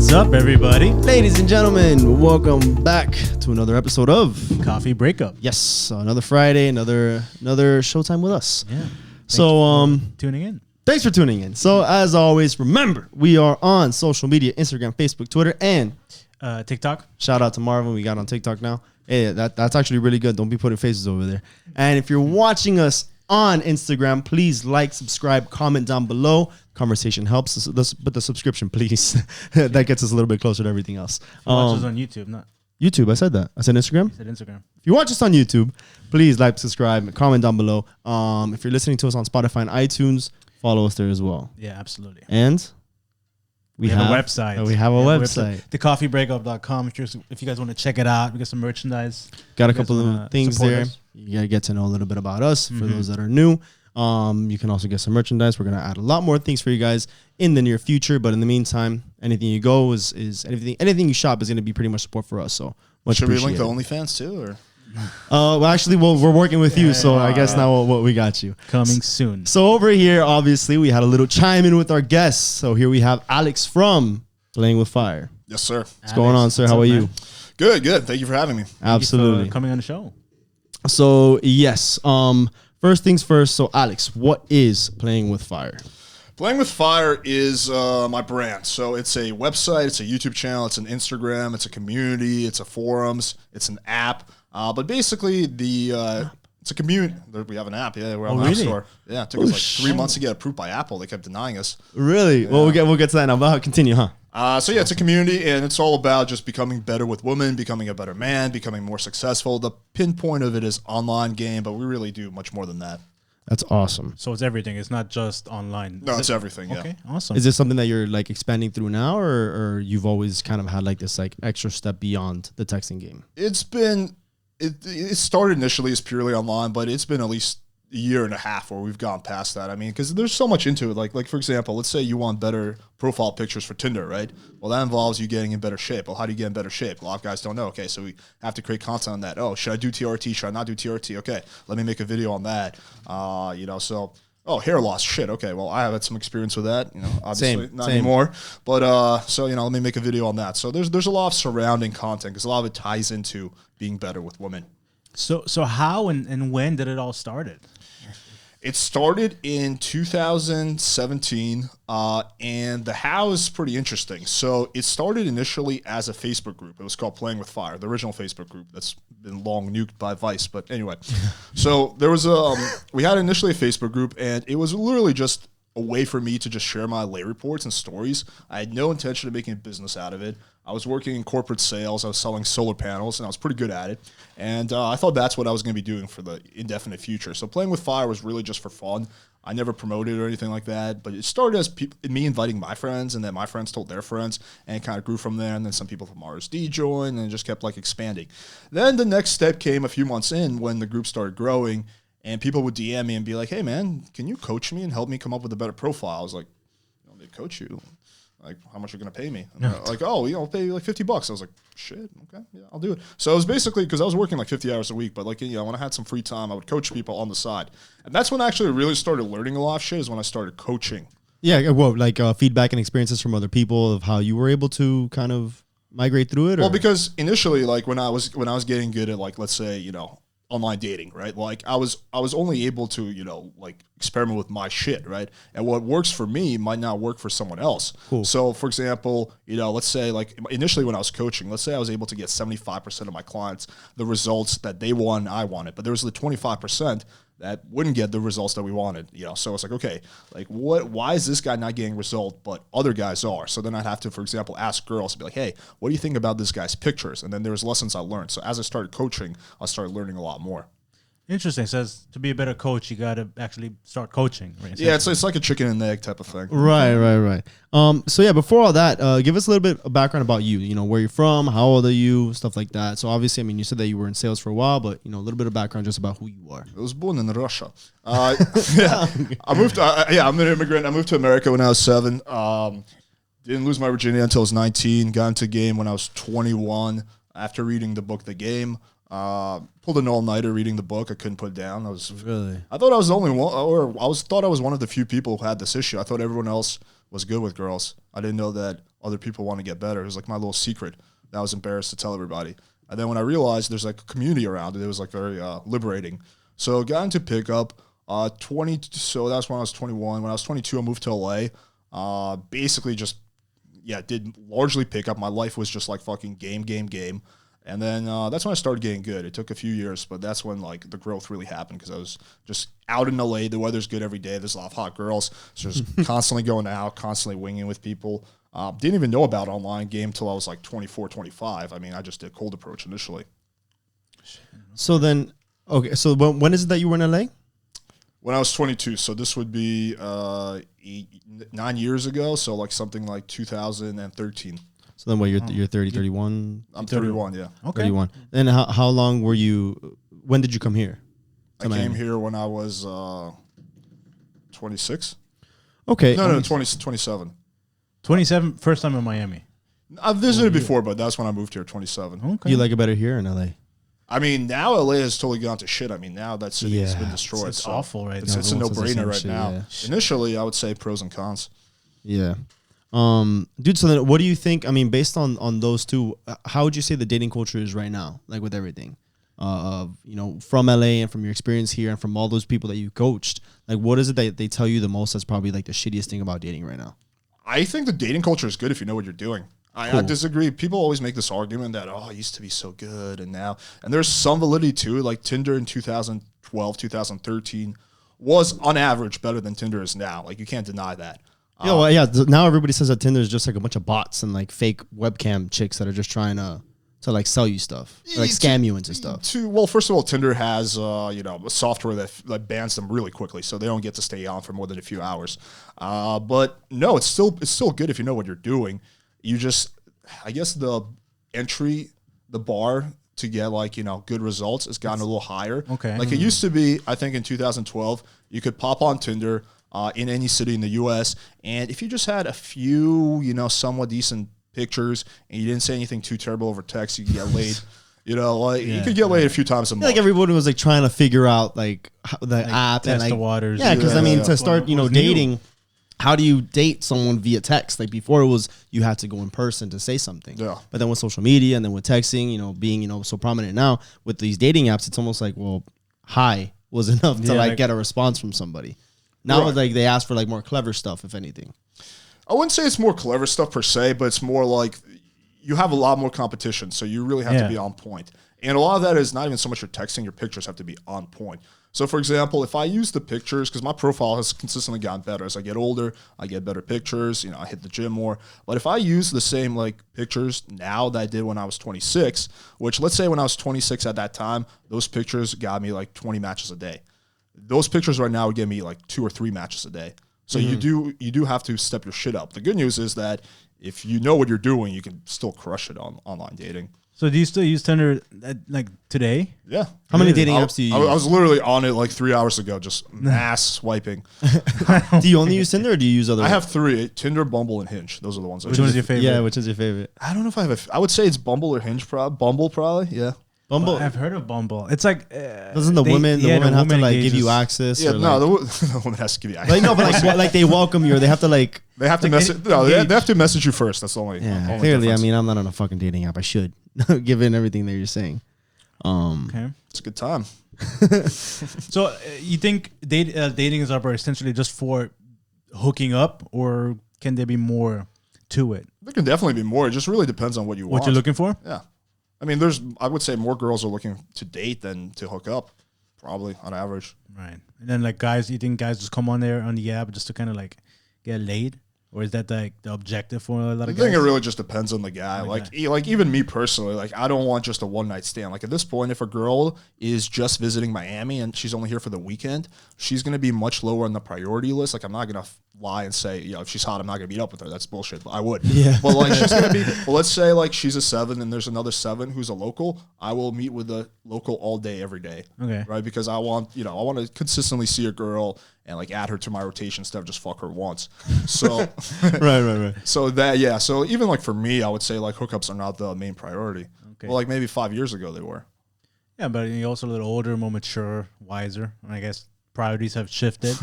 What's up, everybody? Ladies and gentlemen, welcome back to another episode of Coffee Breakup. Yes, another Friday, another showtime with us. Yeah. Tuning in. Thanks for tuning in. So as always, remember, we are on social media, Instagram, Facebook, Twitter, and TikTok. Shout out to Marvin. We got on TikTok now. Hey, that's actually really good. Don't be putting faces over there. And if you're watching us on Instagram, please like, subscribe, comment down below. Conversation helps, but the subscription, please. That gets us a little bit closer to everything else. Watch us on YouTube, not YouTube. I said that. I said Instagram. You said Instagram. If you watch us on YouTube, please like, subscribe, comment down below. If you're listening to us on Spotify and iTunes, follow us there as well. Yeah, absolutely. And we have a website. We have a website. Thecoffeebreakup.com. If you guys want to check it out, we got some merchandise. Got a couple of things there. You gotta get to know a little bit about us for those that are new. You can also get some merchandise. We're gonna add a lot more things for you guys in the near future. But in the meantime, anything you go is anything you shop is gonna be pretty much support for us. So much should we link the OnlyFans too, or? Well, actually, we're working with you, so I guess now what we got you coming soon. So over here, obviously, we had a little chime in with our guests. So here we have Alex from Playing with Fire. Yes, sir. What's going on, sir? How are you? Good. Thank you for having me. Absolutely. Thank you for coming on the show. So yes, first things first. So Alex, what is Playing with Fire? Playing with Fire is my brand. So it's a website, it's a YouTube channel, it's an Instagram, it's a community, it's a forums, it's an app. But basically, it's a community. We have an app. Yeah, we're on the App Store. Yeah, it took us like 3 months to get approved by Apple. They kept denying us. Really? Yeah. Well, we'll get to that now. But continue, huh? So yeah, it's a community, and it's all about just becoming better with women, becoming a better man, becoming more successful. The pinpoint of it is online game, but we really do much more than that. That's awesome. So it's everything. It's not just online. No, it's everything. Yeah. Okay, awesome. Is this something that you're like expanding through now, or you've always kind of had like this like extra step beyond the texting game? It's been. It started initially as purely online, but it's been at least a year and a half where we've gone past that. I mean, because there's so much into it. Like for example, let's say you want better profile pictures for Tinder, right? Well, that involves you getting in better shape. Well, how do you get in better shape? A lot of guys don't know. Okay, so we have to create content on that. Oh, should I do TRT? Should I not do TRT? Okay, let me make a video on that. Oh, hair loss. Shit. Okay. Well, I have had some experience with that. Obviously not anymore. But let me make a video on that. So there's a lot of surrounding content because a lot of it ties into being better with women. So how and when did it all started? It started in 2017, and the how is pretty interesting. So it started initially as a Facebook group. It was called Playing with Fire, the original Facebook group that's been long nuked by Vice. But anyway, so there was we had initially a Facebook group, and it was literally just a way for me to just share my lay reports and stories. I had no intention of making a business out of it. I was working in corporate sales. I was selling solar panels, and I was pretty good at it. And I thought that's what I was going to be doing for the indefinite future. So Playing with Fire was really just for fun. I never promoted it or anything like that. But it started as me inviting my friends, and then my friends told their friends, and it kind of grew from there. And then some people from RSD joined, and it just kept like expanding. Then the next step came a few months in when the group started growing, and people would DM me and be like, "Hey, man, can you coach me and help me come up with a better profile?" I was like, "You want me to coach you? Like, how much are you going to pay me?" And they're like, "Oh, I'll pay you like $50. I was like, "Shit, okay, yeah, I'll do it." So it was basically because I was working like 50 hours a week, but like, when I had some free time, I would coach people on the side. And that's when I actually really started learning a lot of shit, is when I started coaching. Yeah, well, like feedback and experiences from other people of how you were able to kind of migrate through it? Or? Well, because initially, like when I was getting good at, like, let's say, online dating, right? Like I was only able to, like experiment with my shit, right? And what works for me might not work for someone else. Cool. So for example, let's say like initially when I was coaching, let's say I was able to get 75% of my clients the results that they want and I wanted, but there was the 25% that wouldn't get the results that we wanted, So it's like, okay, like why is this guy not getting result, but other guys are? So then I'd have to, for example, ask girls to be like, "Hey, what do you think about this guy's pictures?" And then there was lessons I learned. So as I started coaching, I started learning a lot more. Interesting. It says to be a better coach, you got to actually start coaching. Right? Yeah, it's like a chicken and egg type of thing. Right. So yeah, before all that, give us a little bit of background about you. Where you're from, how old are you, stuff like that. So obviously, I mean, you said that you were in sales for a while, but a little bit of background just about who you are. I was born in Russia. Yeah, I moved. I'm an immigrant. I moved to America when I was 7. Didn't lose my virginity until I was 19. Got into the game when I was 21. After reading the book, The Game. Pulled an all-nighter reading the book. I couldn't put it down. I thought I was the only one, thought I was one of the few people who had this issue. I thought everyone else was good with girls. I didn't know that other people want to get better. It was like my little secret that I was embarrassed to tell everybody. And then when I realized there's like a community around it, it was like very liberating. So got into pickup. 20. So that's when I was 21. When I was 22, I moved to LA. Basically just did largely pickup. My life was just like fucking game. And then that's when I started getting good. It took a few years, but that's when like the growth really happened because I was just out in LA. The weather's good every day. There's a lot of hot girls. So just constantly going out, constantly winging with people. Didn't even know about online game till I was like 24, 25. I mean, I just did cold approach initially. So then, okay. So when is it that you were in LA? When I was 22. So this would be 9 years ago. So like something like 2013. So then what, you're 30, 31? I'm 31, yeah. Okay. 31. Then how long were you, when did you come here? I came here when I was 26. Okay. No, 27. 27, first time in Miami. I've visited before, but that's when I moved here, 27. Do you like it better here in LA? I mean, now LA has totally gone to shit. I mean, now that city has been destroyed. It's awful right now. It's a no-brainer right now. Yeah. Initially, I would say pros and cons. Yeah. Dude, so then what do you think, I mean, based on those two, how would you say the dating culture is right now, like with everything? From LA and from your experience here and from all those people that you coached, like what is it that they tell you the most that's probably like the shittiest thing about dating right now? I think the dating culture is good if you know what you're doing. I disagree. People always make this argument that, it used to be so good and now. And there's some validity to it. Like Tinder in 2012, 2013 was on average better than Tinder is now. Like you can't deny that. Now everybody says that Tinder is just like a bunch of bots and like fake webcam chicks that are just trying to like sell you stuff, or like scam you into stuff. Well, first of all, Tinder has a software that bans them really quickly, so they don't get to stay on for more than a few hours. But no, it's still good if you know what you're doing. You just, I guess the bar to get like good results has gotten a little higher. Okay, like it used to be. I think in 2012, you could pop on Tinder in any city in the U.S. and if you just had a few somewhat decent pictures and you didn't say anything too terrible over text, you could get laid. You could get laid a few times a month. Like everybody was like trying to figure out like the app and like the waters. Yeah, because to start dating, how do you date someone via text? Like before it was you had to go in person to say something. Yeah. But then with social media and then with texting, being so prominent now with these dating apps, it's almost like hi was enough to get a response from somebody. Now like they ask for like more clever stuff, if anything. I wouldn't say it's more clever stuff per se, but it's more like you have a lot more competition, so you really have to be on point. And a lot of that is not even so much your texting, your pictures have to be on point. So, for example, if I use the pictures, because my profile has consistently gotten better. As I get older, I get better pictures, I hit the gym more. But if I use the same like pictures now that I did when I was 26, which let's say when I was 26 at that time, those pictures got me like 20 matches a day. Those pictures right now would give me like 2 or 3 matches a day. So you do have to step your shit up. The good news is that if you know what you're doing, you can still crush it on online dating. So do you still use Tinder like today? Yeah. How many dating apps do you use? I was literally on it like 3 hours ago, just mass swiping. Do you only use Tinder or do you use other? I have 3: Tinder, Bumble, and Hinge. Those are the ones. Which one is your favorite? Yeah, which is your favorite? I don't know if I have I would say it's Bumble or Hinge. Bumble probably. Yeah. Bumble. Well, I've heard of Bumble. It's like doesn't the woman have to like give you access? Yeah, or no, like, the woman has to give you access. like no, but like they welcome you or they have to like they have to message. No, they have to message you first. That's the only. Yeah, only clearly. difference. I mean, I'm not on a fucking dating app. I should, given everything that you're saying. Okay, it's a good time. So you think dating is essentially just for hooking up, or can there be more to it? There can definitely be more. It just really depends on what you want. What you're looking for? Yeah. I mean, I would say more girls are looking to date than to hook up, probably on average. Right. And then like guys, you think guys just come on there on the app just to kind of like get laid? Or is that like the objective for a lot of guys? I think it really just depends on the guy. Like even me personally, like I don't want just a one night stand. Like at this point, if a girl is just visiting Miami and she's only here for the weekend, she's going to be much lower on the priority list. Like I'm not going to lie and say, if she's hot, I'm not going to meet up with her. That's bullshit. But I would. Yeah. But like she's going to be, well, let's say like she's a 7 and there's another 7 who's a local. I will meet with the local all day, every day. Okay. Right. Because I want to consistently see a girl and like add her to my rotation instead of just fuck her once. So right. So so even like for me, I would say like hookups are not the main priority. Okay. Well, like maybe 5 years ago they were. Yeah, but you're also a little older, more mature, wiser, I guess priorities have shifted,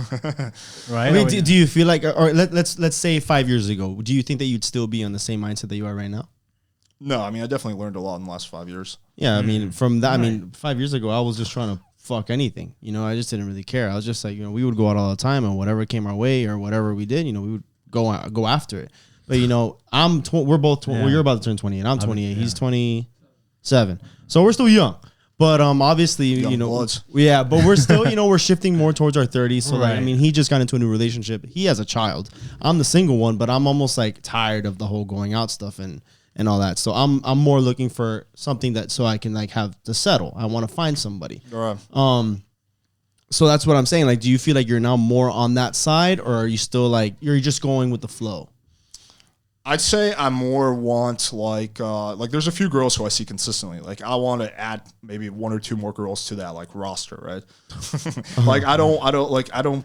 right? I mean, do you feel like, or let's say 5 years ago, do you think that you'd still be on the same mindset that you are right now? No, I mean, I definitely learned a lot in the last 5 years. Yeah, I mean, from that, I mean, 5 years ago, I was just trying to fuck anything. You know, I just didn't really care. I was just like, you know, we would go out all the time, and whatever came our way or whatever we did, you know, we would go after it. But you know, we're both well, you're about to turn 28. I'm 28. He's 27. So we're still young. But obviously, Young you know, bloods. yeah, but we're still, you know, we're shifting more towards our 30s. So like, I Right. mean, he just got into a new relationship. He has a child. I'm the single one, but I'm almost like tired of the whole going out stuff and all that. So I'm more looking for something that so I can like have to settle. I want to find somebody. All right. So that's what I'm saying. Like, do you feel like you're now more on that side, or are you still like you're just going with the flow? I'd say I more want like there's a few girls who I see consistently. Like I want to add maybe one or two more girls to that like roster, right? Like I don't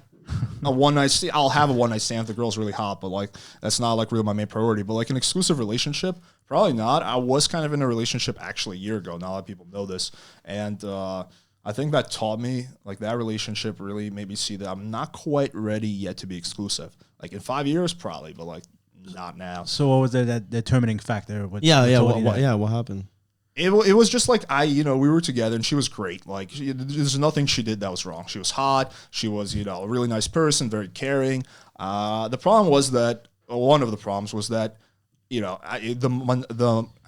a one night stand. I'll have a one night stand if the girl's really hot, but like that's not like really my main priority. But like an exclusive relationship, probably not. I was kind of in a relationship actually a year ago. Not a lot of people know this, and I think that taught me like that relationship really made me see that I'm not quite ready yet to be exclusive. Like in 5 years, probably, but like. Not now. So what was that determining factor? What happened? It was just like we were together and she was great. Like there's nothing she did that was wrong. She was hot. She was a really nice person, very caring. The problem was that one of the problems was that I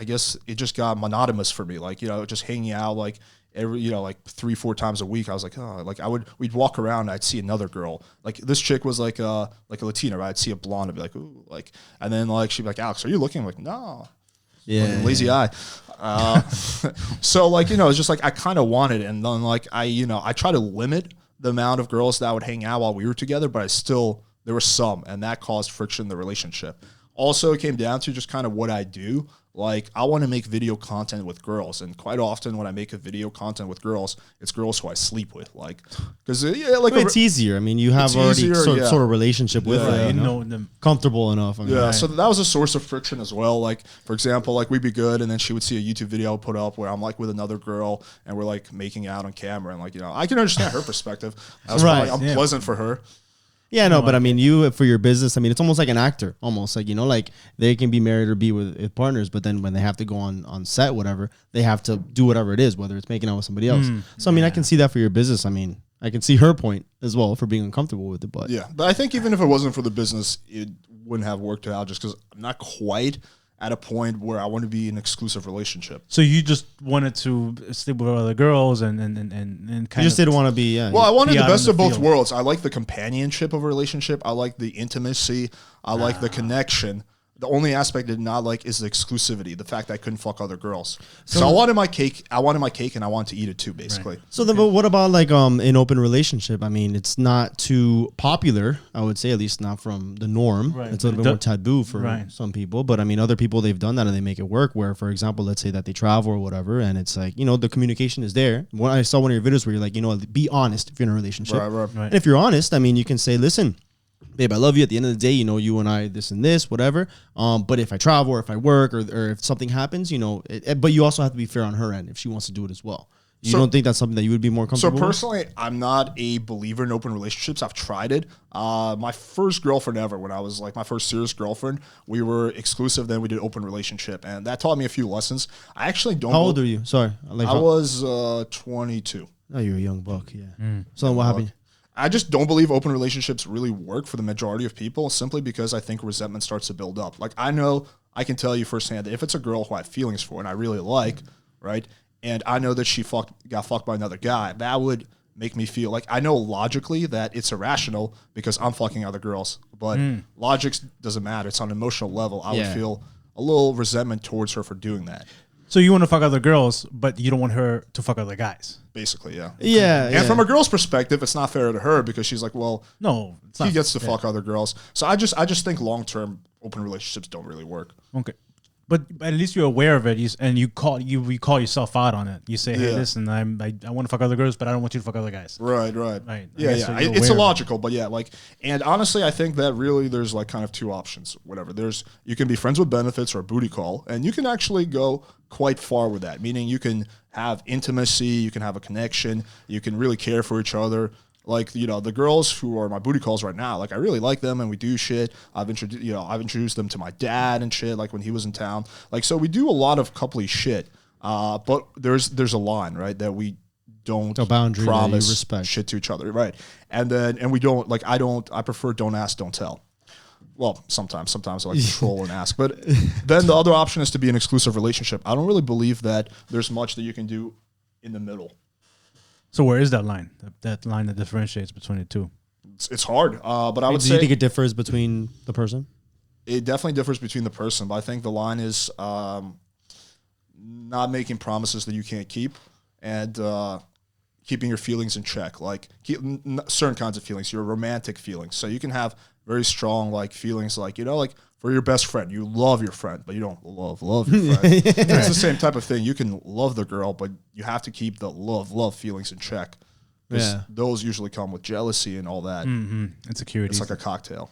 guess it just got monotonous for me. Like just hanging out like every like 3-4 times a week. I was like, oh, like we'd walk around and I'd see another girl. Like this chick was like a Latina, right? I'd see a blonde, I'd be like, ooh, like, and then like she'd be like, Alex, are you looking? I'm like, no. Yeah. Lazy eye. So like, it's just like I kind of wanted it. And then like I try to limit the amount of girls that would hang out while we were together, but there were some, and that caused friction in the relationship. Also, it came down to just kind of what I do. Like, I want to make video content with girls, and quite often when I make a video content with girls, it's girls who I sleep with. Like, because it's easier. I mean, you have already sort of relationship with them, you know them comfortable enough. I mean, yeah, so that was a source of friction as well. Like, for example, like we'd be good, and then she would see a YouTube video I'll put up where I'm like with another girl, and we're like making out on camera, and like I can understand her perspective. That was right, probably unpleasant for her. Yeah, no, but I mean, you for your business, I mean, it's almost like an actor, almost like like they can be married or be with partners, but then when they have to go on set, whatever, they have to do whatever it is, whether it's making out with somebody else. So I mean, I can see that for your business. I mean, I can see her point as well for being uncomfortable with it, but yeah, but I think even if it wasn't for the business, it wouldn't have worked out just because I'm not quite at a point where I want to be in an exclusive relationship. So you just wanted to sleep with other girls and kind you just didn't want to be. Yeah, well, I wanted the best of both field. worlds. I like the companionship of a relationship. I like the intimacy. I like the connection. The only aspect I did not like is the exclusivity, the fact that I couldn't fuck other girls. So I wanted my cake. I wanted my cake, and I wanted to eat it too, basically. Right. So then, but what about like an open relationship? I mean, it's not too popular, I would say, at least not from the norm. Right. It's a little bit more taboo for some people. But I mean, other people, they've done that and they make it work. Where, for example, let's say that they travel or whatever, and it's like the communication is there. When I saw one of your videos where you're like, be honest if you're in a relationship. Right. And if you're honest, I mean, you can say, listen, babe, I love you. At the end of the day, you and I, this and this, whatever. But if I travel or if I work or if something happens, but you also have to be fair on her end if she wants to do it as well. You don't think that's something that you would be more comfortable with? So personally, I'm not a believer in open relationships. I've tried it. My first girlfriend ever, when I was like my first serious girlfriend, we were exclusive. Then we did open relationship, and that taught me a few lessons. I actually don't. How old are you? Sorry, I was 22. Oh, you're a young buck. Yeah. So what happened? I just don't believe open relationships really work for the majority of people, simply because I think resentment starts to build up. Like, I can tell you firsthand that if it's a girl who I have feelings for and I really like, right, and I know that she got fucked by another guy, that would make me feel like, I know logically that it's irrational because I'm fucking other girls, but logic doesn't matter. It's on an emotional level. I would feel a little resentment towards her for doing that. So you want to fuck other girls, but you don't want her to fuck other guys. Basically, yeah. Yeah. And from a girl's perspective, it's not fair to her because she's like, well, no, he gets to fuck other girls. So I just think long term open relationships don't really work. Okay. But at least you're aware of it, and you call yourself out on it. You say, "Hey, listen, I want to fuck other girls, but I don't want you to fuck other guys." Right. Yeah. So It's illogical, but yeah, like, and honestly, I think that really there's like kind of two options. Whatever. You can be friends with benefits or a booty call, and you can actually go quite far with that. Meaning, you can have intimacy, you can have a connection, you can really care for each other. Like, you know, the girls who are my booty calls right now, like I really like them and we do shit. I've introduced them to my dad and shit, like when he was in town. Like, so we do a lot of coupley shit. But there's a line, right, that we don't A boundary promise that you respect. shit to each other, right? And we don't, like, I prefer don't ask, don't tell. Well, sometimes I like to troll and ask. But then the other option is to be an exclusive relationship. I don't really believe that there's much that you can do in the middle. So where is that line? That line that differentiates between the two? It's hard, but I would Do say you think it differs between the person? it definitely differs between the person. But I think the line is not making promises that you can't keep, and keeping your feelings in check. Like certain kinds of feelings, your romantic feelings. So you can have very strong like feelings, like, you know, like for your best friend, you love your friend, but you don't love your friend. It's the same type of thing. You can love the girl, but you have to keep the love feelings in check. Yeah. Those usually come with jealousy and all that. Insecurities. It's like a cocktail.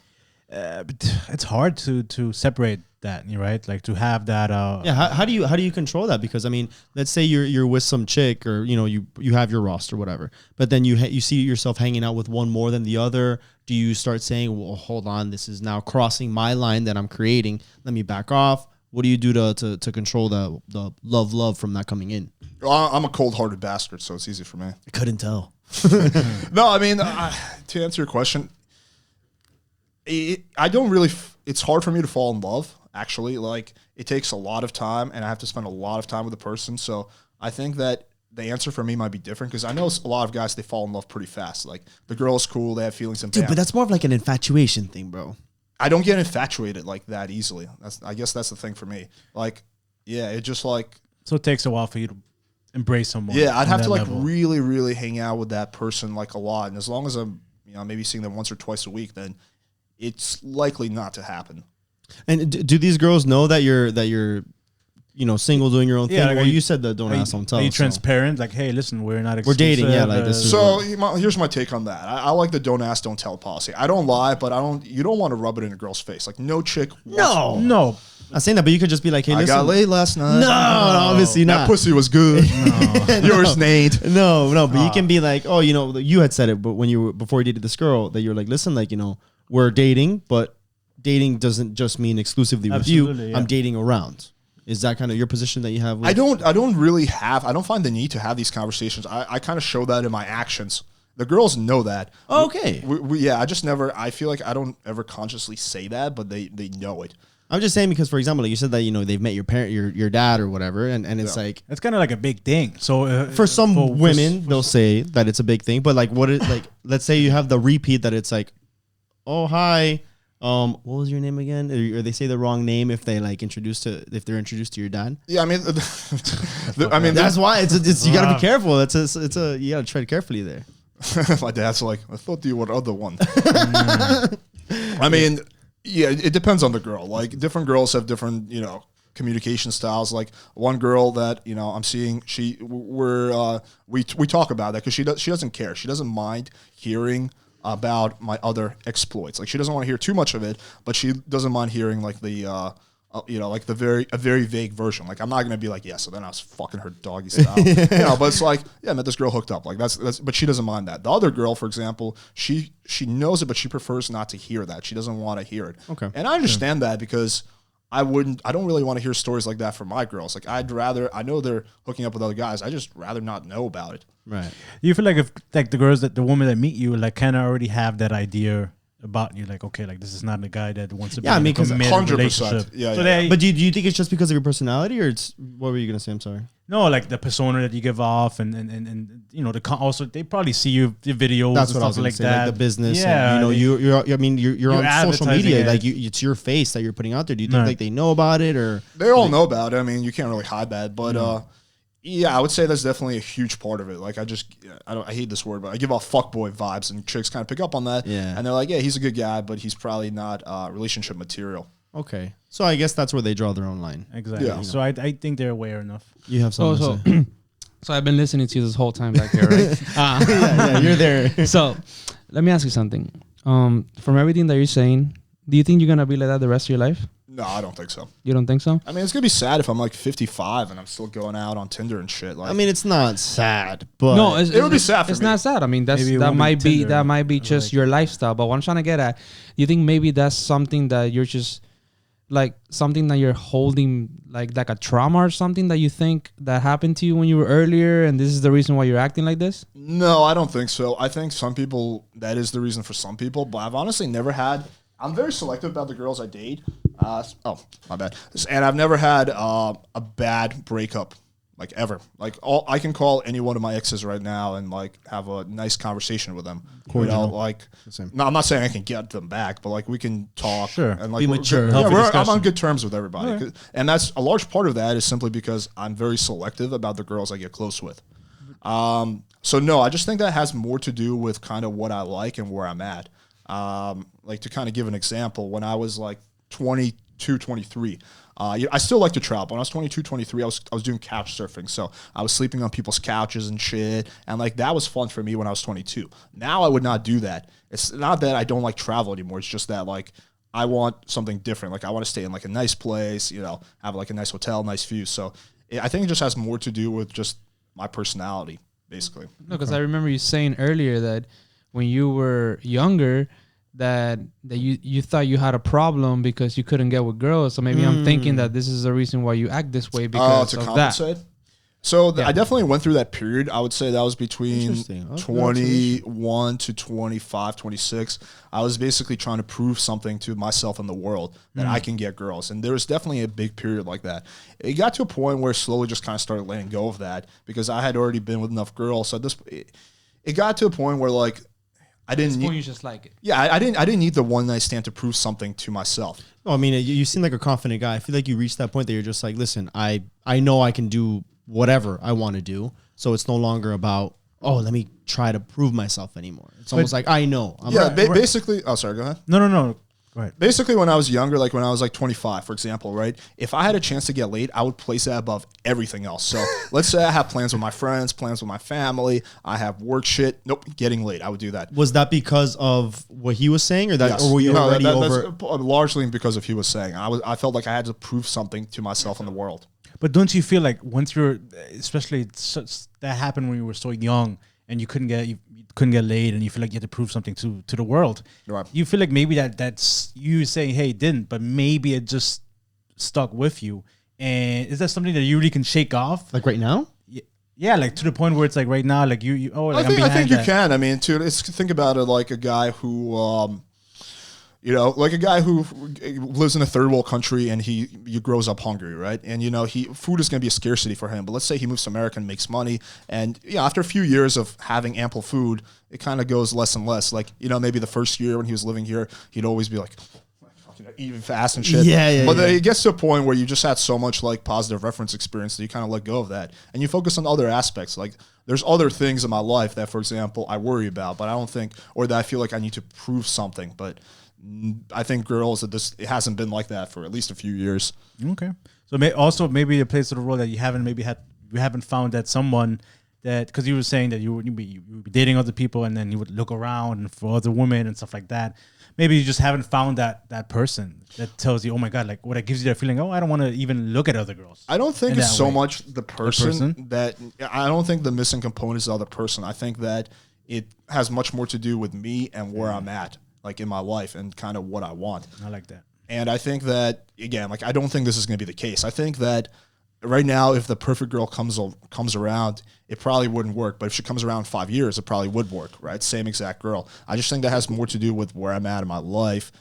But it's hard to separate that, right? Like to have that. Yeah, how do you control that? Because I mean, let's say you're with some chick, or you know, you have your roster, whatever, but then you see yourself hanging out with one more than the other. Do you start saying, well, hold on, this is now crossing my line that I'm creating, let me back off? What do you do to control the love from that coming in? Well, I'm a cold-hearted bastard, so it's easy for me. I couldn't tell. No, I mean, to answer your question, I don't really. It's hard for me to fall in love. Actually, like it takes a lot of time, and I have to spend a lot of time with a person. So I think that the answer for me might be different, because I know a lot of guys, they fall in love pretty fast. Like the girl's cool, they have feelings, and Dude, bam. but that's more of like an infatuation thing, bro. I don't get infatuated like that easily. I guess that's the thing for me. Like, yeah, it just like. So it takes a while for you to embrace someone. Yeah, I'd have to like level. really, really hang out with that person like a lot, and as long as I'm, you know, maybe seeing them once or twice a week, then it's likely not to happen. And do these girls know that you're you know, single, doing your own thing? Like, Well, you said that don't ask, don't tell. Are you so. transparent? Like, hey, listen, we're not We're exclusive. dating, yeah, like this is- So here's my take on that. I like the don't ask, don't tell policy. I don't lie, but you don't want to rub it in a girl's face. Like no chick. No. I'm saying that, but you could just be like, hey, I listen. got laid last night. No, obviously That not. pussy was good. Yours, Nate. No, but you can be like, oh, you know, you had said it, but before you dated this girl, that you're like, listen, like, you know, we're dating, but dating doesn't just mean exclusively with Absolutely, you. yeah. I'm dating around. Is that kind of your position that you have? With I don't find the need to have these conversations. I kind of show that in my actions. The girls know that. Oh, okay. I just never, I feel like I don't ever consciously say that, but they know it. I'm just saying because, for example, like you said that, you know, they've met your parent, your dad or whatever, and it's like, It's kind of like a big thing. So for some women, they'll say that it's a big thing, but like, like, let's say you have the repeat that it's like, oh, hi, what was your name again? Or they say the wrong name if they're introduced to your dad. Yeah, I mean, That's why it's you gotta be careful. You gotta tread carefully there. my dad's like, I thought you were the other one. I mean, yeah, it depends on the girl. Like different girls have different, you know, communication styles. Like one girl that, you know, I'm seeing, we talk about that because she doesn't care. She doesn't mind hearing about my other exploits. Like she doesn't want to hear too much of it, but she doesn't mind hearing like the you know, like a very vague version. Like I'm not gonna be like, yeah, so then I was fucking her doggy style, you know. But it's like, yeah, I met this girl, hooked up. Like that's. But she doesn't mind that. The other girl, for example, she knows it, but she prefers not to hear that. She doesn't want to hear it. Okay. And I understand that because I don't really want to hear stories like that from my girls. Like I know they're hooking up with other guys. I just rather not know about it. Right. You feel like if like the women that meet you like kind of already have that idea about you, like, okay, like this is not the guy that wants to be in a committed 100%. relationship. Yeah, So yeah. they, But do you think it's just because of your personality, or it's what were you gonna say? I'm sorry. no, like the persona that you give off, and you know also they probably see your videos. That's and what I was stuff gonna like say. that. Like the business. Yeah, And, you know, you're on social media. advertising it. Like it's your face that you're putting out there. Do you think Right. like they know about it, or They all know about it. I mean, you can't really hide that. But yeah, I would say that's definitely a huge part of it. Like I hate this word, but I give off fuckboy vibes, and chicks kind of pick up on that. Yeah. And they're like, yeah, he's a good guy, but he's probably not relationship material. okay? So I guess that's where they draw their own line. Exactly. Yeah. So I think they're aware enough. You have something So, to say. so I've been listening to you this whole time back here, right? yeah, you're there. So let me ask you something. From everything that you're saying, do you think you're gonna be like that the rest of your life? No, I don't think so. You don't think so? I mean, it's gonna be sad if I'm like 55 and I'm still going out on Tinder and shit. Like, I mean, it's not sad, but No, it would be sad for It's me. not sad. I mean, Maybe it that won't be might be Tinder, that might be or just like- your lifestyle. But what I'm trying to get at, you think maybe that's something that you're just like something that you're holding like a trauma or something that you think that happened to you when you were earlier, and this is the reason why you're acting like this? No, I don't think so. I think some people, that is the reason for some people, but I've honestly never had, I'm very selective about the girls I date. My bad. And I've never had a bad breakup, like ever. Like I can call any one of my exes right now and like have a nice conversation with them. You know, like, no, I'm not saying I can get them back, but like we can talk. Sure. And like Be we're mature. good- Healthy I'm discussion. on good terms with everybody. And that's a large part of that is simply because I'm very selective about the girls I get close with. So no, I just think that has more to do with kind of what I like and where I'm at. Like to kind of give an example, when I was like 22, 23, I still like to travel. When I was 22, 23, I was doing couch surfing. So I was sleeping on people's couches and shit. And like that was fun for me when I was 22. Now I would not do that. It's not that I don't like travel anymore. It's just that like I want something different. Like I want to stay in like a nice place, you know, have like a nice hotel, nice view. So I think it just has more to do with just my personality, basically. No, because I remember you saying earlier that when you were younger, that you thought you had a problem because you couldn't get with girls. So maybe I'm thinking that this is the reason why you act this way because To of compensate. that. So I definitely went through that period. I would say that was between Interesting. Okay, 21 to 25, 26. I was basically trying to prove something to myself and the world that I can get girls. And there was definitely a big period like that. It got to a point where slowly just kind of started letting go of that because I had already been with enough girls. So it got to a point where like I didn't need, You just like it. yeah, I didn't need the one night stand to prove something to myself. No, I mean, you seem like a confident guy. I feel like you reached that point that you're just like, listen, I know I can do whatever I want to do. So it's no longer about, oh, let me try to prove myself anymore. It's almost like I know. Basically. Oh, sorry. Go ahead. No. Go ahead. Basically, when I was younger, like when I was like 25, for example, right? If I had a chance to get laid, I would place that above everything else. So let's say I have plans with my friends, plans with my family, I have work shit. Nope, getting laid. I would do that. Was that because of what he was saying, or that, Yes. or were you No, already that's over? largely because of he was saying. I felt like I had to prove something to myself and the world. But don't you feel like once you're, especially that happened when you were so young and you couldn't get laid, and you feel like you had to prove something to the world. Right. You feel like maybe that's you saying, "Hey, it didn't," but maybe it just stuck with you. And is that something that you really can shake off? Like right now? Yeah, like to the point where it's like right now, like you like I think you that. can. I mean, think about it like a guy who, you know, like a guy who lives in a third world country and he grows up hungry, right? And, you know, food is going to be a scarcity for him. But let's say he moves to America and makes money. And, yeah, after a few years of having ample food, it kind of goes less and less. Like, you know, maybe the first year when he was living here, he'd always be like, eating fast and shit. But then it gets to a point where you just had so much like positive reference experience that you kind of let go of that. And you focus on other aspects. Like there's other things in my life that, for example, I worry about, but I don't think, or that I feel like I need to prove something. But I think girls, it hasn't been like that for at least a few years. Okay. So also maybe a place of the world that you haven't found that someone that, because you were saying that you would be dating other people and then you would look around for other women and stuff like that. Maybe you just haven't found that person that tells you, oh my God, like what it gives you that feeling, oh, I don't want to even look at other girls. I don't think in it's that so way. much the person that I don't think the missing component is the other person. I think that it has much more to do with me and where I'm at, like in my life and kind of what I want. I like that. And I think that, again, like I don't think this is going to be the case. I think that right now, if the perfect girl comes around, it probably wouldn't work. But if she comes around in 5 years, it probably would work, right? Same exact girl. I just think that has more to do with where I'm at in my life,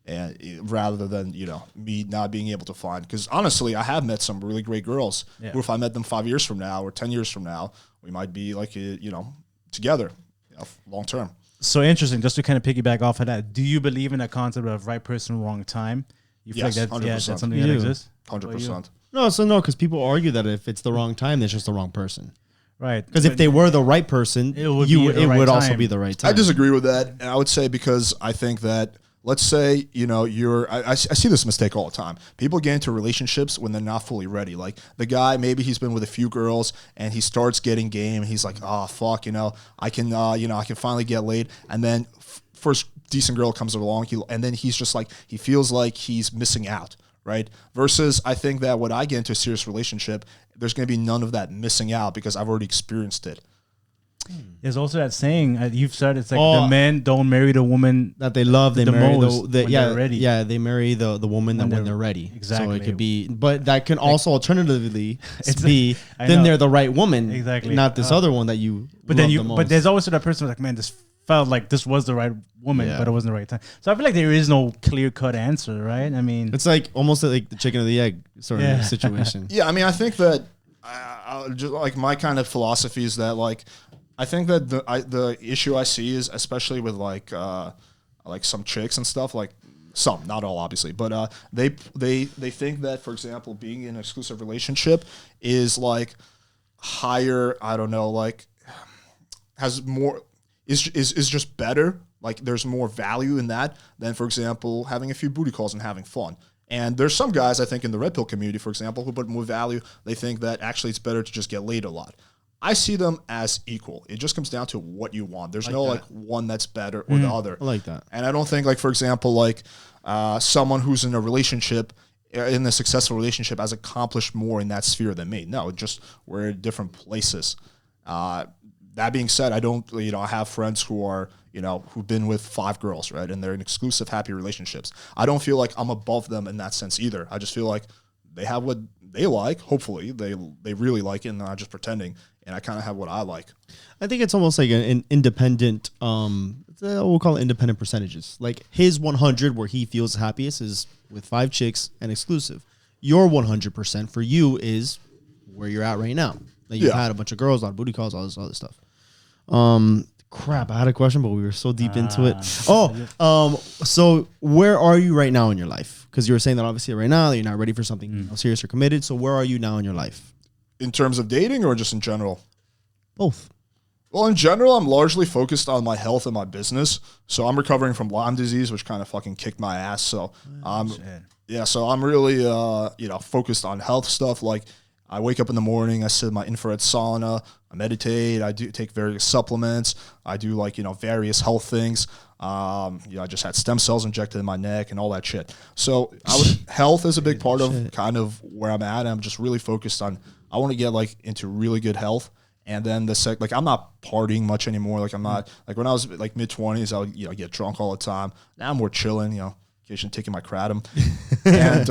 and rather than, you know, me not being able to find. Because honestly, I have met some really great girls who, if I met them 5 years from now or 10 years from now, we might be like, you know, together, you know, long term. So interesting. Just to kind of piggyback off of that, do you believe in that concept of right person, wrong time? You feel Yes, like that's 100%. something that exists? 100%. No, so no, because people argue that if it's the wrong time, it's just the wrong person. Right. Because if they were the right person, It would it be the right would also time. be the right time. I disagree with that. And I would say because I think that, let's say, you know, I see this mistake all the time. People get into relationships when they're not fully ready. Like the guy, maybe he's been with a few girls and he starts getting game. And he's like, oh, fuck, you know, I can finally get laid. And then first decent girl comes along. And then he's just like, he feels like he's missing out. right? Versus I think that when I get into a serious relationship, there's going to be none of that missing out because I've already experienced it. There's also that saying you've said, it's like Oh, the men don't marry the woman that they love, they the marry most when yeah, they're ready. Yeah, they marry the woman When when they're- they're ready. exactly. So it could be, but that can also alternatively It's- be I then know. they're the right woman, Exactly. not this other one that you. But then love you, the most. but there's always that person like, man, this felt like this was the right woman, Yeah. but it wasn't the right time. So I feel like there is no clear cut answer, right? I mean, It's like almost like the chicken or the egg sort Yeah. of situation. Yeah, I mean, I think that just like my kind of philosophy is that like I think that the issue I see is especially with like some chicks and stuff, like some, not all obviously, but they think that, for example, being in an exclusive relationship is like higher, I don't know, like has more is just better. Like there's more value in that than, for example, having a few booty calls and having fun. And there's some guys, I think, in the red pill community, for example, who put more value. They think that actually it's better to just get laid a lot. I see them as equal. It just comes down to what you want. There's no like one that's better or the other. I like that. And I don't think, like, for example, like someone who's in a relationship, in a successful relationship, has accomplished more in that sphere than me. No, just we're in different places. That being said, I don't, I have friends who are, who've been with 5 girls, right? And they're in exclusive, happy relationships. I don't feel like I'm above them in that sense either. I just feel like they have what they like. Hopefully they really like it and they're not just pretending. And I kind of have what I like. I think it's almost like an independent, we'll call it independent percentages. Like his 100 where he feels happiest is with 5 chicks and exclusive. Your 100% for you is where you're at right now. Like you've had a bunch of girls, a lot of booty calls, all this other stuff. Crap, I had a question, but we were so deep into it. So where are you right now in your life? Because you were saying that obviously right now that you're not ready for something serious or committed. So where are you now in your life? In terms of dating or just in general? Both. Well, in general, I'm largely focused on my health and my business. So I'm recovering from Lyme disease, which kind of fucking kicked my ass. So so I'm really focused on health stuff. Like I wake up in the morning, I sit in my infrared sauna, I meditate, I do take various supplements, I do various health things. I just had stem cells injected in my neck and all that shit. So health is a big part of kind of where I'm at. I'm just really focused on, I want to get into really good health. And then I'm not partying much anymore. Like I'm not, like when I was like mid-20s, I would get drunk all the time. Now I'm more chilling, occasionally taking my kratom. And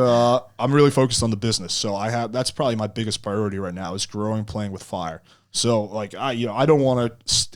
I'm really focused on the business. So that's probably my biggest priority right now is growing, playing with fire. So I don't want to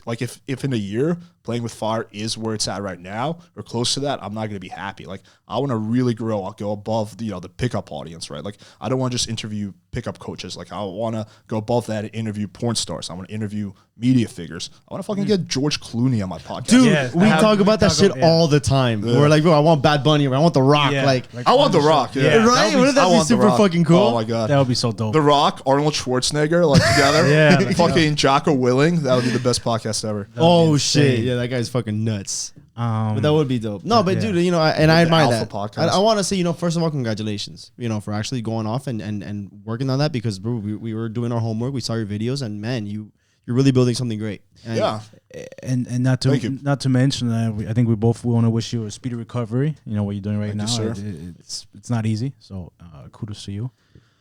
if in a year playing with fire is where it's at right now or close to that, I'm not going to be happy. Like I want to really grow. I'll go above the pickup audience, right? Like I don't want to just interview pickup coaches. Like I want to go above that and interview porn stars. I want to interview media figures. I want to fucking get George Clooney on my podcast. Dude, we talk about that shit all the time. Yeah. We're like, bro, I want Bad Bunny, or I want The Rock. Yeah. Like I want The Rock. Yeah. right? Wouldn't that be super fucking cool? Oh my god. that would be so dope. The Rock, Arnold Schwarzenegger, together. Yeah, like, fucking Jocko Willing. That would be the best podcast ever. Oh insane. shit! Yeah, that guy's fucking nuts. But that would be dope. No, but dude, I admire Alpha that. podcast. I want to say, first of all, congratulations, for actually going off and working on that because bro, we were doing our homework. We saw your videos, and man, you're really building something great. And Yeah. and not Thank you. to mention, I think we both want to wish you a speedy recovery. What you're doing right Thank now. you, sir. It's not easy. So kudos to you.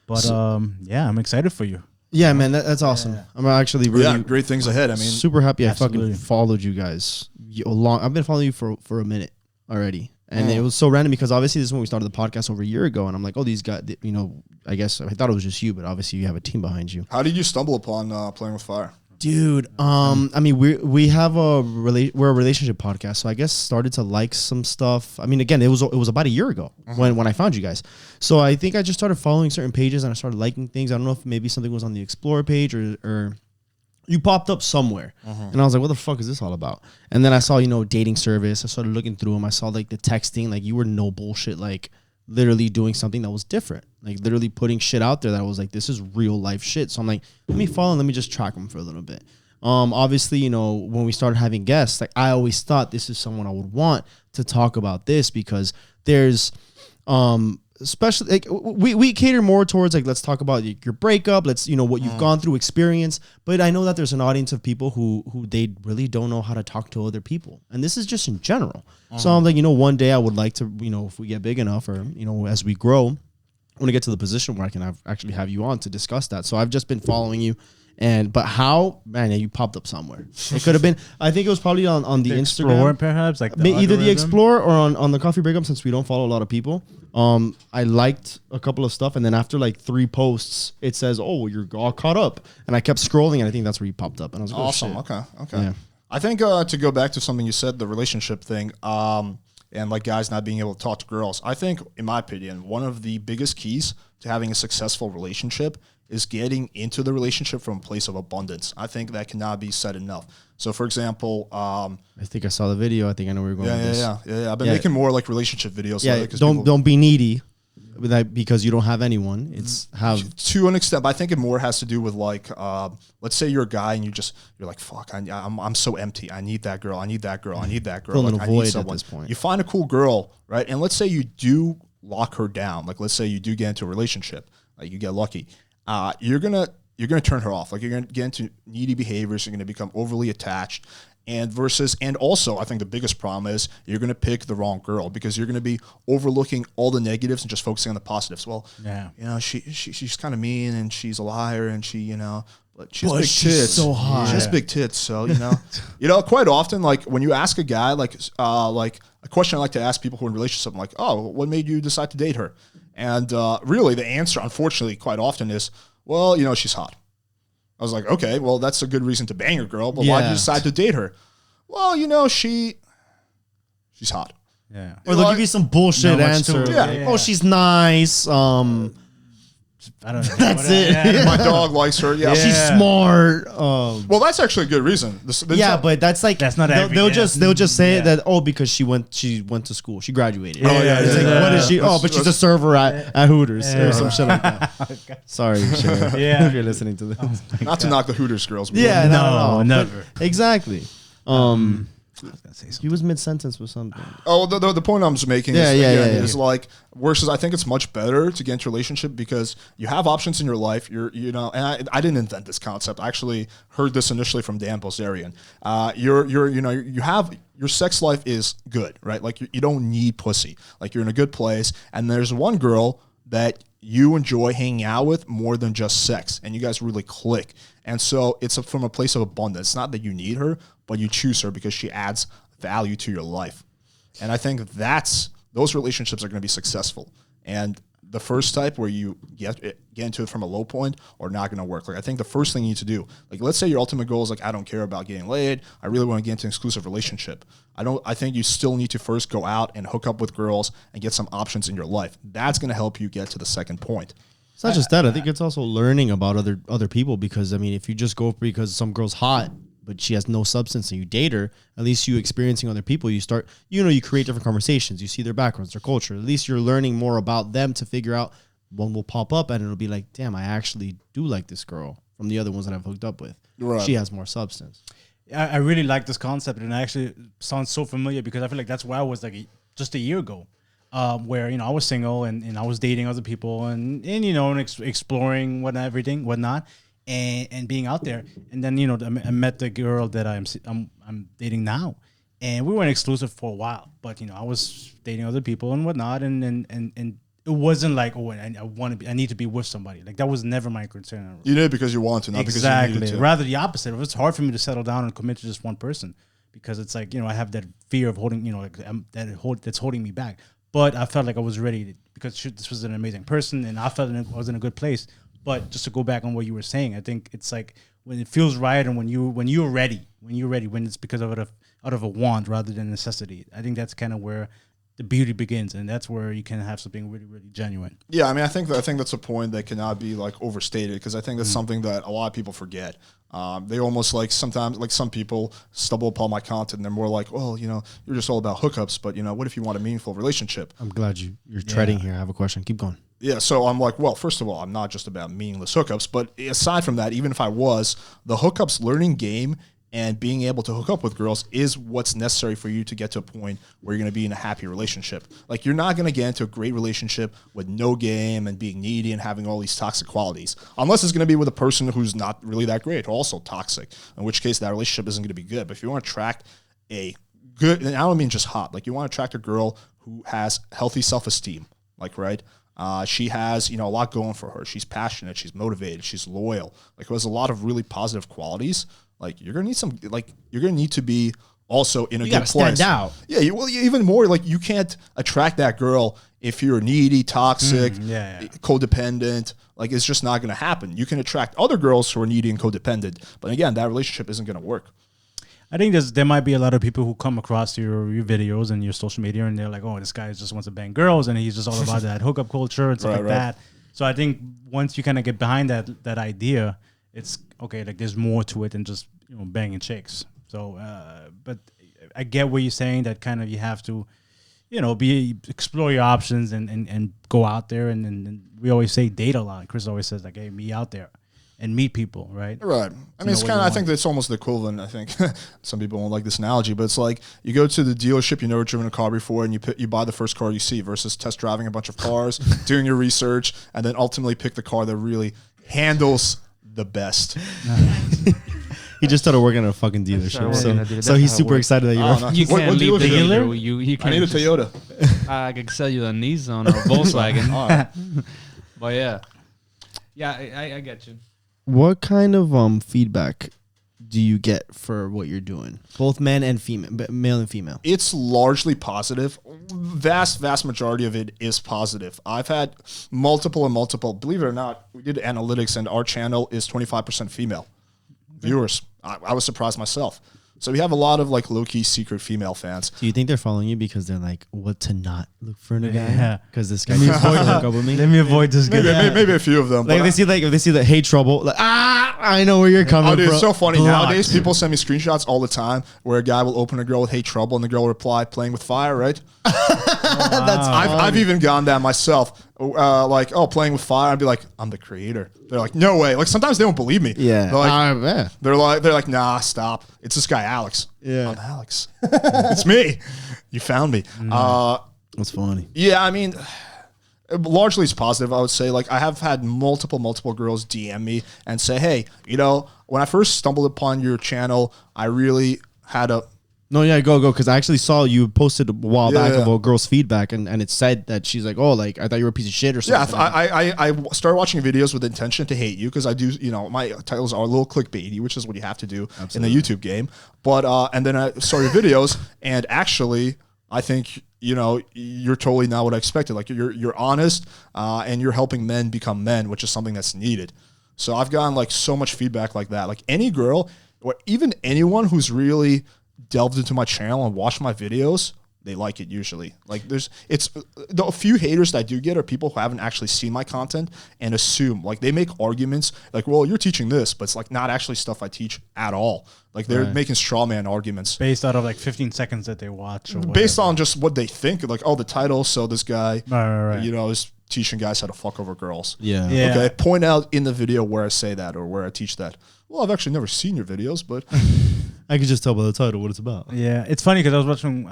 But I'm excited for you. Yeah, man, that's awesome. Yeah. I'm actually really Great things ahead. I mean, super happy. absolutely. I fucking followed you guys I've been following you for a minute already. And it was so random because obviously this is when we started the podcast over a year ago. And I'm like, oh, these guys, I guess I thought it was just you, but obviously you have a team behind you. how did you stumble upon playing with fire? Dude, I mean, we have we're a relationship podcast, so I guess started to like some stuff. I mean, again, it was about a year ago when I found you guys. So I think I just started following certain pages and I started liking things. I don't know if maybe something was on the Explore page or you popped up somewhere, and I was like, what the fuck is this all about? And then I saw dating service. I started looking through them. I saw the texting, you were no bullshit, literally doing something that was different, literally putting shit out there that I was like, this is real life shit. So I'm like, let me follow and let me just track them for a little bit. Obviously, when we started having guests, I always thought this is someone I would want to talk about this because there's, especially we cater more towards let's talk about your breakup, let's what you've gone through, experience. But I know that there's an audience of people who they really don't know how to talk to other people, and this is just in general. So I'm like, one day I would like to, if we get big enough or as we grow, want to get to the position where I can actually have you on to discuss that. So I've just been following you. But how, man, you popped up somewhere. It could have been, I think it was probably on the Explorer, Instagram. perhaps, like Either the Explorer or on the Coffee Breakup, since we don't follow a lot of people. I liked a couple of stuff, and then after like 3 posts, it says, "Oh, you're all caught up." And I kept scrolling, and I think that's where you popped up. And I was like, awesome. "Oh, shit." Okay. Yeah. I think to go back to something you said, the relationship thing, and like guys not being able to talk to girls. I think, in my opinion, one of the biggest keys to having a successful relationship is getting into the relationship from a place of abundance. I think that cannot be said enough. So, for example, I think I saw the video. I think I know where you're going with this. Yeah. I've been making more like relationship videos. Yeah, lately 'cause don't be needy with that because you don't have anyone. It's to an extent, but I think it more has to do with like, let's say you're a guy and you're like, fuck, I'm so empty. I need that girl. I need that girl. I need that girl. Filling Like, a I need void at someone. this point. You find a cool girl, right? And let's say you do lock her down. Like, let's say you do get into a relationship, like you get lucky. You're gonna turn her off. Like, you're gonna get into needy behaviors. You're gonna become overly attached. And also, I think the biggest problem is you're going to pick the wrong girl because you're going to be overlooking all the negatives and just focusing on the positives. Well, she's kind of mean and she's a liar and but she's big tits. So hot. She has big tits. So, quite often, like when you ask a guy, like a question I like to ask people who are in relationships, I'm like, oh, what made you decide to date her? And really the answer, unfortunately, quite often is, well, she's hot. I was like, okay, well, that's a good reason to bang a girl, but why did you decide to date her? Well, she's hot. Yeah. Or they'll give you some bullshit answer. Like, oh, she's nice. I don't know. That's it. Yeah. My dog likes her. Yeah. She's smart. Well, that's actually a good reason. But that's like that's not they'll just say that because she went to school. She graduated. It's like, what is she? Oh, but she's a server at Hooters or some shit like that. Sorry, Sharon. If you're listening to this. Not to knock the Hooters girls. But Yeah, no, never. Exactly. I was gonna say something. He was mid-sentence with something. Oh, the point I'm just making is like, versus I think it's much better to get into a relationship because you have options in your life. And I didn't invent this concept. I actually heard this initially from Dan Bilzerian. Your sex life is good, right? Like you don't need pussy. Like you're in a good place, and there's one girl that you enjoy hanging out with more than just sex, and you guys really click. And so it's from a place of abundance. It's not that you need her, but you choose her because she adds value to your life. And I think those relationships are going to be successful. And the first type where you get into it from a low point are not going to work. Like I think the first thing you need to do, like let's say your ultimate goal is like, I don't care about getting laid. I really want to get into an exclusive relationship. I think you still need to first go out and hook up with girls and get some options in your life. That's going to help you get to the second point. It's not just that. I think it's also learning about other people because, I mean, if you just go because some girl's hot, but she has no substance and you date her, at least you experiencing other people, you start, you create different conversations. You see their backgrounds, their culture. At least you're learning more about them to figure out one will pop up and it'll be like, damn, I actually do like this girl from the other ones that I've hooked up with. Right. She has more substance. I really like this concept, and it actually sounds so familiar because I feel like that's where I was like just a year ago, where I was single and I was dating other people and exploring whatnot, and being out there, and then I met the girl that I'm dating now, and we weren't exclusive for a while, but I was dating other people and whatnot, and it wasn't like, oh, I need to be with somebody. Like that was never my concern. You did it because you want to, not because you needed to. Rather the opposite. It's hard for me to settle down and commit to just one person because it's like I have that fear of holding that's holding me back. But I felt like I was ready because this was an amazing person and I felt I was in a good place. But just to go back on what you were saying, I think it's like when it feels right and when you're ready, when it's because of out of a want rather than necessity. I think that's kind of where the beauty begins, and that's where you can have something really, really genuine. Yeah, I mean, I think that's a point that cannot be like overstated because I think that's something that a lot of people forget. They almost like sometimes like some people stumble upon my content and they're more like, well, you're just all about hookups, but what if you want a meaningful relationship? I'm glad you're treading here. I have a question. Keep going. Yeah, so I'm like, well, first of all, I'm not just about meaningless hookups, but aside from that, even if I was, the hookups learning game and being able to hook up with girls is what's necessary for you to get to a point where you're going to be in a happy relationship. Like, you're not going to get into a great relationship with no game and being needy and having all these toxic qualities, unless it's going to be with a person who's not really that great, also toxic, in which case that relationship isn't going to be good. But if you want to attract a good, and I don't mean just hot, like you want to attract a girl who has healthy self-esteem, like, right? She has, a lot going for her. She's passionate. She's motivated. She's loyal. Like, there's a lot of really positive qualities. Like, you're gonna need to be also in a good place. Stand out. Yeah, even more. Like, you can't attract that girl if you're needy, toxic, codependent. Like, it's just not gonna happen. You can attract other girls who are needy and codependent, but again, that relationship isn't gonna work. I think there might be a lot of people who come across your videos and your social media, and they're like, "Oh, this guy just wants to bang girls, and he's just all about that hookup culture and stuff that." So I think once you kind of get behind that idea, it's okay. Like, there's more to it than just banging chicks. So, but I get what you're saying. That kind of you have to, explore your options and go out there. And we always say date a lot. Chris always says like, "Hey, me out there." And meet people, right? Right. I mean, it's kind of, I think that's almost the equivalent. I think some people won't like this analogy, but it's like you go to the dealership, you've never driven a car before, and you buy the first car you see versus test driving a bunch of cars, doing your research, and then ultimately pick the car that really handles the best. He just started working at a fucking dealership, so he's super excited that you're. You can't leave the dealer. You can't. I need a Toyota. I can sell you a Nissan or a Volkswagen. All right. But yeah, I get you. What kind of feedback do you get for what you're doing, both men and female, male and female? It's largely positive. Vast majority of it is positive. I've had multiple. Believe it or not, we did analytics, and our channel is 25% female viewers. I was surprised myself. So we have a lot of like low-key secret female fans. Do you think they're following you because they're like, what to not look for in a guy? Yeah. Because this guy can't hook up with me. Let me avoid this guy. Maybe a few of them. Like if they see the hey trouble, like I know where you're coming Oh, dude, from. it's so funny. Blocked. Nowadays, people send me screenshots all the time where a guy will open a girl with hey trouble, and the girl will reply playing with fire, right? I've even gone down myself. Like, oh, playing with fire. I'd be like, I'm the creator. They're like, no way. Like, sometimes they don't believe me. Yeah. They're like, nah, stop. It's this guy, Alex. Yeah. I'm Alex. It's me. You found me. That's funny. Yeah, I mean, largely it's positive, I would say. Like, I have had multiple girls DM me and say, hey, when I first stumbled upon your channel, I really had a... No, yeah, go. Because I actually saw you posted a while back of a girl's feedback, and it said that she's like, oh, like, I thought you were a piece of shit or something. Yeah, I started watching videos with intention to hate you because I do, my titles are a little clickbaity, which is what you have to do in the YouTube game. But, and then I saw your videos, and actually, I think, you're totally not what I expected. Like, you're honest, and you're helping men become men, which is something that's needed. So I've gotten, like, so much feedback like that. Like, any girl, or even anyone who's really delved into my channel and watched my videos, they like it usually. Like the few haters that I do get are people who haven't actually seen my content and assume, like, they make arguments like, well, you're teaching this, but it's like not actually stuff I teach at all. Like they're making straw man arguments based out of like 15 seconds that they watch, or based on just what they think. Like, oh, the title, so this guy, right. is teaching guys how to fuck over girls. Yeah. Okay, point out in the video where I say that or where I teach that. Well, I've actually never seen your videos, but I could just tell by the title what it's about. Yeah, it's funny because I was watching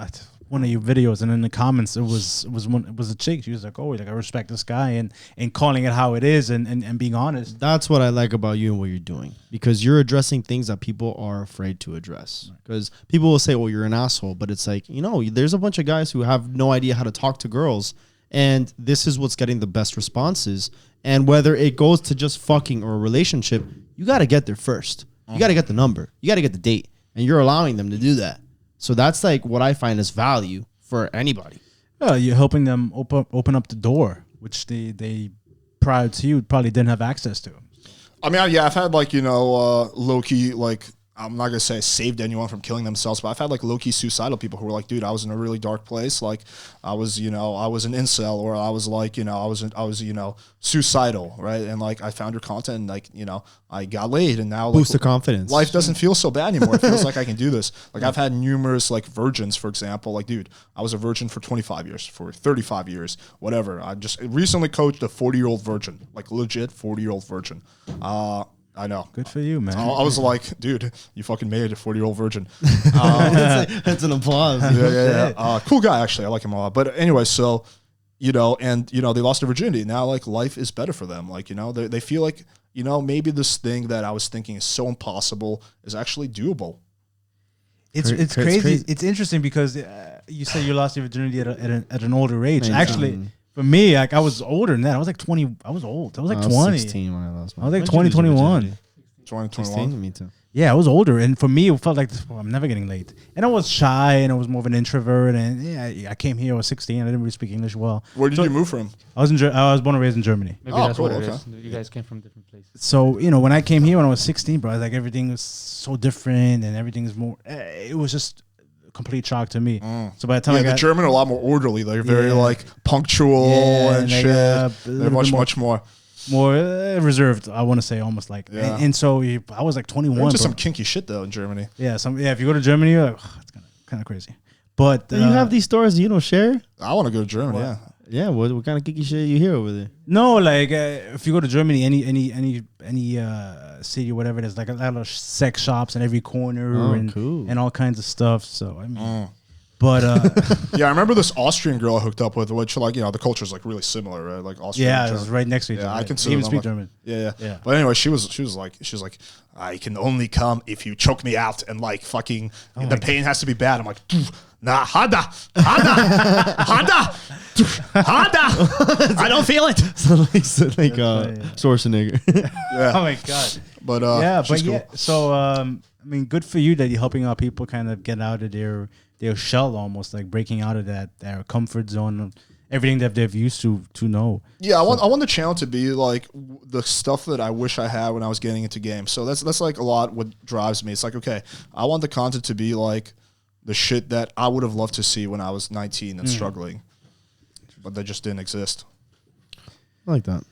one of your videos, and in the comments it was a chick. She was like, "Oh, like I respect this guy," and calling it how it is, and being honest. That's what I like about you and what you're doing, because you're addressing things that people are afraid to address. Because people will say, "Well, you're an asshole," but it's like, there's a bunch of guys who have no idea how to talk to girls, and this is what's getting the best responses. And whether it goes to just fucking or a relationship, you got to get there first. You got to get the number. You got to get the date. And you're allowing them to do that. So that's like what I find is value for anybody. You're helping them open up the door, which they prior to you probably didn't have access to. I mean, yeah, I've had like, low key, like, I'm not going to say I saved anyone from killing themselves, but I've had like low-key suicidal people who were like, dude, I was in a really dark place. Like I was an incel, or I was like, I was suicidal. Right. And like, I found your content and like, I got laid, and now boost the confidence. Life doesn't feel so bad anymore. It feels like I can do this. Like I've had numerous like virgins, for example, like, dude, I was a virgin for 25 years, for 35 years, whatever. I just recently coached a 40-year-old virgin, like legit 40-year-old virgin. I know. Good for you, man. I was like, dude, you fucking made it, a 40-year-old virgin. That's an applause. Yeah. Cool guy, actually. I like him a lot. But anyway, so, they lost their virginity. Now, like, life is better for them. Like, they feel like, maybe this thing that I was thinking is so impossible is actually doable. It's crazy. It's interesting because you say you lost your virginity at an older age. Actually, For me, like I was older than that. I was like 20. I was old. I was like 20. 16 when I lost my I was like virginity. 20, 21. 2021. 16? Me too. Yeah, I was older, and for me, it felt like I'm never getting late. And I was shy, and I was more of an introvert. And yeah, I came here. I was 16. I didn't really speak English well. Where did you move from? I was born and raised in Germany. Maybe Oh, that's cool, what it okay. is. You guys came from different places. So when I came here when I was 16, bro, I was like everything was so different, and everything is more. It was just a complete shock to me. So by the time Yeah, I the got German are a lot more orderly. They're very like punctual Yeah, and they shit. got a They're little much bit much more. more reserved, I want to say, almost like. Yeah. And so I was like 21. There's just bro. some kinky shit though in Germany. Yeah, if you go to Germany, you're like, it's kind of crazy. But You have these stories you don't share? I want to go to Germany. Yeah. Yeah, what kind of geeky shit you hear over there? no, like if you go to Germany, any city or whatever, there's like a lot of sex shops in every corner Oh, and cool. and all kinds of stuff. So I mean, but Yeah, I remember this Austrian girl I hooked up with, which like the culture's like really similar, right? Like Austrian. yeah, and it's German. right next to each Yeah, other. I right? consider They even them speak like- German. Yeah. But anyway, she was like, I can only come if you choke me out and like fucking the pain has to be bad. I'm like, nah, hada. I don't feel it. So like funny. Schwarzenegger. Yeah, Oh my god. but But she's cool. yeah. So I mean, good for you that you're helping out people kind of get out of their shell, almost like breaking out of their comfort zone, everything that they've used to know. Yeah, I want the channel to be like the stuff that I wish I had when I was getting into games. So that's like a lot what drives me. It's like, okay, I want the content to be like the shit that I would have loved to see when I was 19 and struggling, but that just didn't exist. I like that.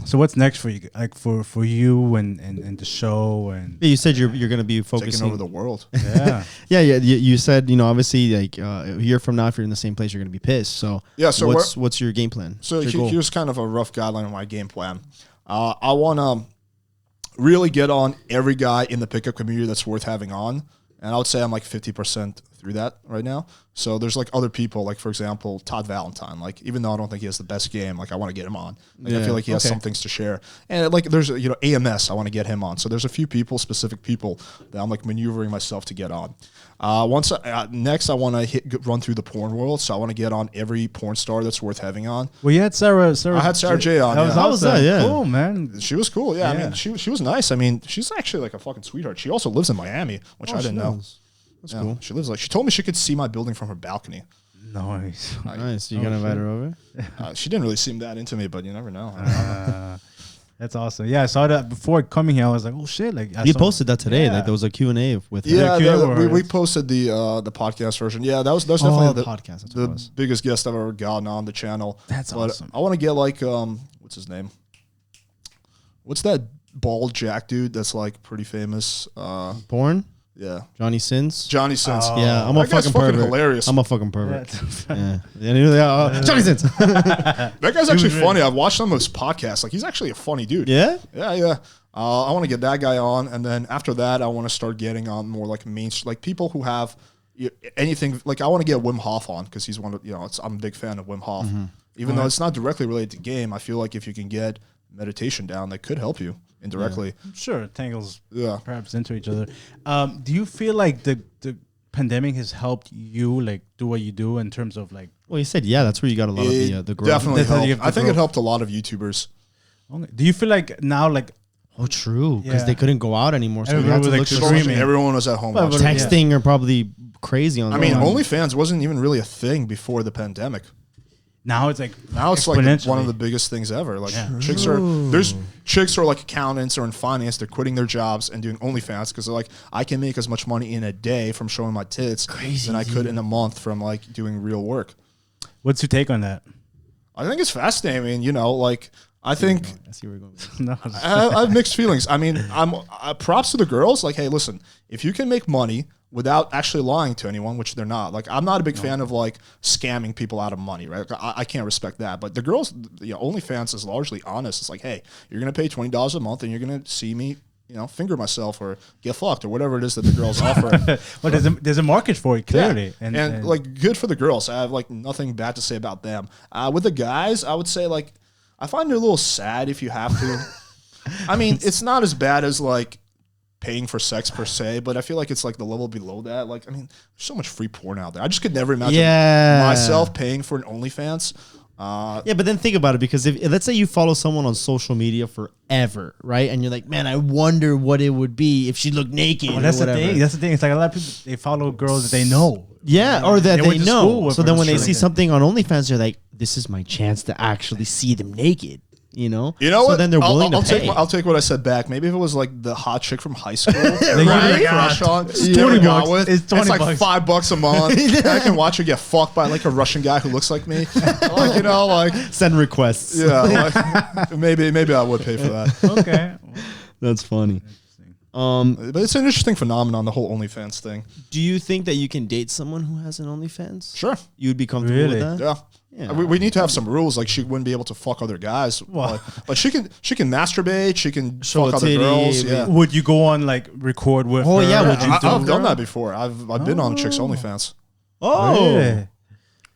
So what's next for you, like for you and the show and Yeah, you said you're gonna be focusing Taking over the world. yeah. Yeah. You said obviously like a year from now, if you're in the same place, you're gonna be pissed. So Yeah, so what's your game plan? So What's your goal? here's kind of a rough guideline of my game plan. I want to really get on every guy in the pickup community that's worth having on. And I would say I'm like 50% through that right now. So there's like other people, like for example, Todd Valentine. Like even though I don't think he has the best game, like I want to get him on. Like I Yeah, feel like he has okay. some things to share. And like there's AMS, I want to get him on. So there's a few specific people that I'm like maneuvering myself to get on. Next, I want to run through the porn world. So I want to get on every porn star that's worth having on. Well, you had Sarah. I had Sarah J on. That was yeah. How was awesome. that? Yeah. Cool, man. She was cool. Yeah, I Yeah. mean, she was nice. I mean, she's actually like a fucking sweetheart. She also lives in Miami, which I didn't know. That's Yeah, cool. She lives like she told me she could see my building from her balcony. Nice. Nice. You gonna invite her over? She didn't really seem that into me, but you never know. That's awesome. Yeah, I saw that before coming here. I was like, oh shit! Like You posted that today. Yeah. Like there was a Q&A with Yeah, Q&A we or- posted the podcast version. Yeah, that was definitely the podcast. That's what the it was. biggest guest I've ever gotten on the channel. That's But awesome. I want to get like what's his name? What's that bald Jack dude that's like pretty famous? Porn. Yeah, Johnny Sins. Johnny Sins. Yeah, I'm a That guy's fucking pervert. hilarious. I'm a fucking pervert. Yeah. Yeah. Johnny Sins. That guy's actually funny. I've watched some of his podcasts. Like he's actually a funny dude. Yeah. Yeah. I want to get that guy on, and then after that, I want to start getting on more like like people who have anything. Like I want to get Wim Hof on because he's one of I'm a big fan of Wim Hof. Even though it's not directly related to game, I feel like if you can get meditation down, that could help you indirectly. Sure, it tangles Yeah. perhaps into each other. Do you feel like the pandemic has helped you like do what you do in terms of like? Well, you said that's where you got a lot It of the growth. definitely That's how you helped. get the I think it growth. helped a lot of YouTubers. Okay. Do you feel like now like Oh, true. Because Yeah. they couldn't go out anymore, so we Everyone had to was, look like, for streaming. Everyone was at home Well, watching. but- texting are probably crazy on. I mean, on- OnlyFans wasn't even really a thing before the pandemic. now it's like Now it's like exponentially. one of the biggest things ever. Like Yeah. there's chicks who are like accountants or in finance. They're quitting their jobs and doing OnlyFans because they're like, I can make as much money in a day from showing my tits than I could in a month from like doing real work. What's your take on that? I think it's fascinating. Like I think I see where you're going. with this. No, I have mixed feelings. I mean, props to the girls. Like, hey, listen, if you can make money without actually lying to anyone, which they're not. Like, I'm not a big fan of like scamming people out of money, right? Like, I can't respect that. But the girls, OnlyFans is largely honest. It's like, hey, you're gonna pay $20 a month, and you're gonna see me, finger myself or get fucked or whatever it is that the girls offer. but there's a market for it clearly, Yeah. And like, good for the girls. I have like nothing bad to say about them. With the guys, I would say like, I find it a little sad if you have to. I mean, it's not as bad as like paying for sex per se, but I feel like it's like the level below that. Like, I mean, there's so much free porn out there. I just could never imagine myself paying for an OnlyFans. Yeah, but then think about it, because if let's say you follow someone on social media forever, right? And you're like, man, I wonder what it would be if she looked naked. Well, that's or the whatever. thing. That's the thing. It's like a lot of people, they follow girls that they know. Yeah, or that They they went to school know. with So her then and when they shit see like that. something on OnlyFans, they're like, this is my chance to actually see them naked. You know? You know so what? then they're willing to pay. I'll take what I said back. Maybe if it was like the hot chick from high school, Right? right? Crush on, It's never 20 got bucks. with. It's 20 like bucks. $5 a month. And I can watch her get fucked by like a Russian guy who looks like me. Like, you know, like Send requests. yeah, like, maybe I would pay for that. Okay. That's funny. But it's an interesting phenomenon, the whole OnlyFans thing. Do you think that you can date someone who has an OnlyFans? Sure. You'd be comfortable Really? with that? Yeah. Yeah. We need to have some rules. Like she wouldn't be able to fuck other guys, but she can masturbate. She can Show fuck a other titty, girls. maybe. Yeah, Would you go on like record with Oh, her? yeah, would you I've do done that? that before. I've been on chicks OnlyFans. Oh. Really?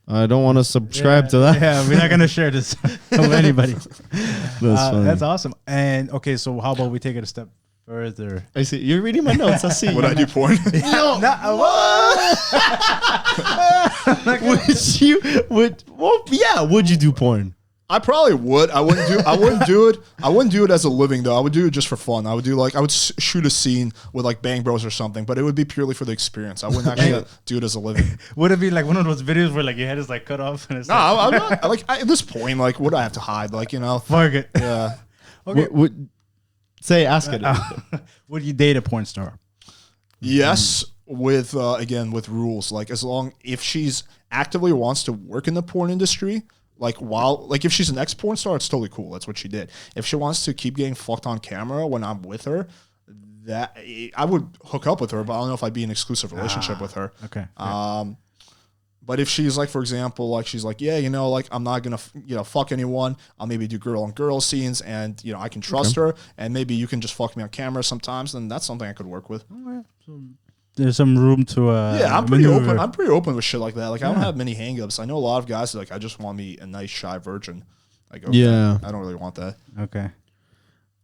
I don't want to subscribe to that. Yeah, we're not gonna share this with anybody. That's funny. That's awesome. And okay, so how about we take it a step further? I see. You're reading my notes. I see. Would I do porn? Would you? Would you do porn? I probably would. I wouldn't do it. I wouldn't do it as a living though. I would do it just for fun. I would shoot a scene with like Bang Bros or something, but it would be purely for the experience. I wouldn't actually do it as a living. Would it be like one of those videos where like your head is like cut off and it's No, like, I'm not. Like at this point, like what do I have to hide? Like you know, fuck it. yeah. Okay. Ask it. Would you date a porn star? Yes, with again with rules. Like if she's actively wants to work in the porn industry. Like if she's an ex-porn star, it's totally cool. That's what she did. If she wants to keep getting fucked on camera when I'm with her, that I would hook up with her, but I don't know if I'd be in an exclusive relationship with her. Okay. But if she's like, for example, like she's like, yeah, you know, like I'm not gonna, fuck anyone. I'll maybe do girl on girl scenes, and I can trust her, and maybe you can just fuck me on camera sometimes. Then that's something I could work with. There's some room to Yeah, I'm pretty maneuver. open. I'm pretty open with shit like that. Like I don't have many hangups. I know a lot of guys that, like I just want me a nice shy virgin. Like okay, Yeah. I don't really want that. Okay.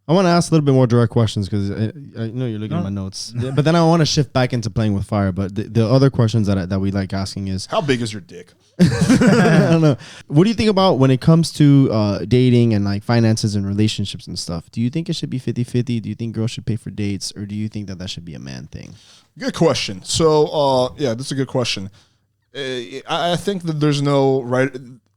I want to ask a little bit more direct questions because I know you're looking at my notes, but then I want to shift back into playing with fire. But the other questions that we like asking is, How big is your dick? I don't know. What do you think about when it comes to dating and like finances and relationships and stuff? Do you think it should be 50-50? Do you think girls should pay for dates, or do you think that should be a man thing? Good question. So, yeah, that's a good question. I think that there's no right.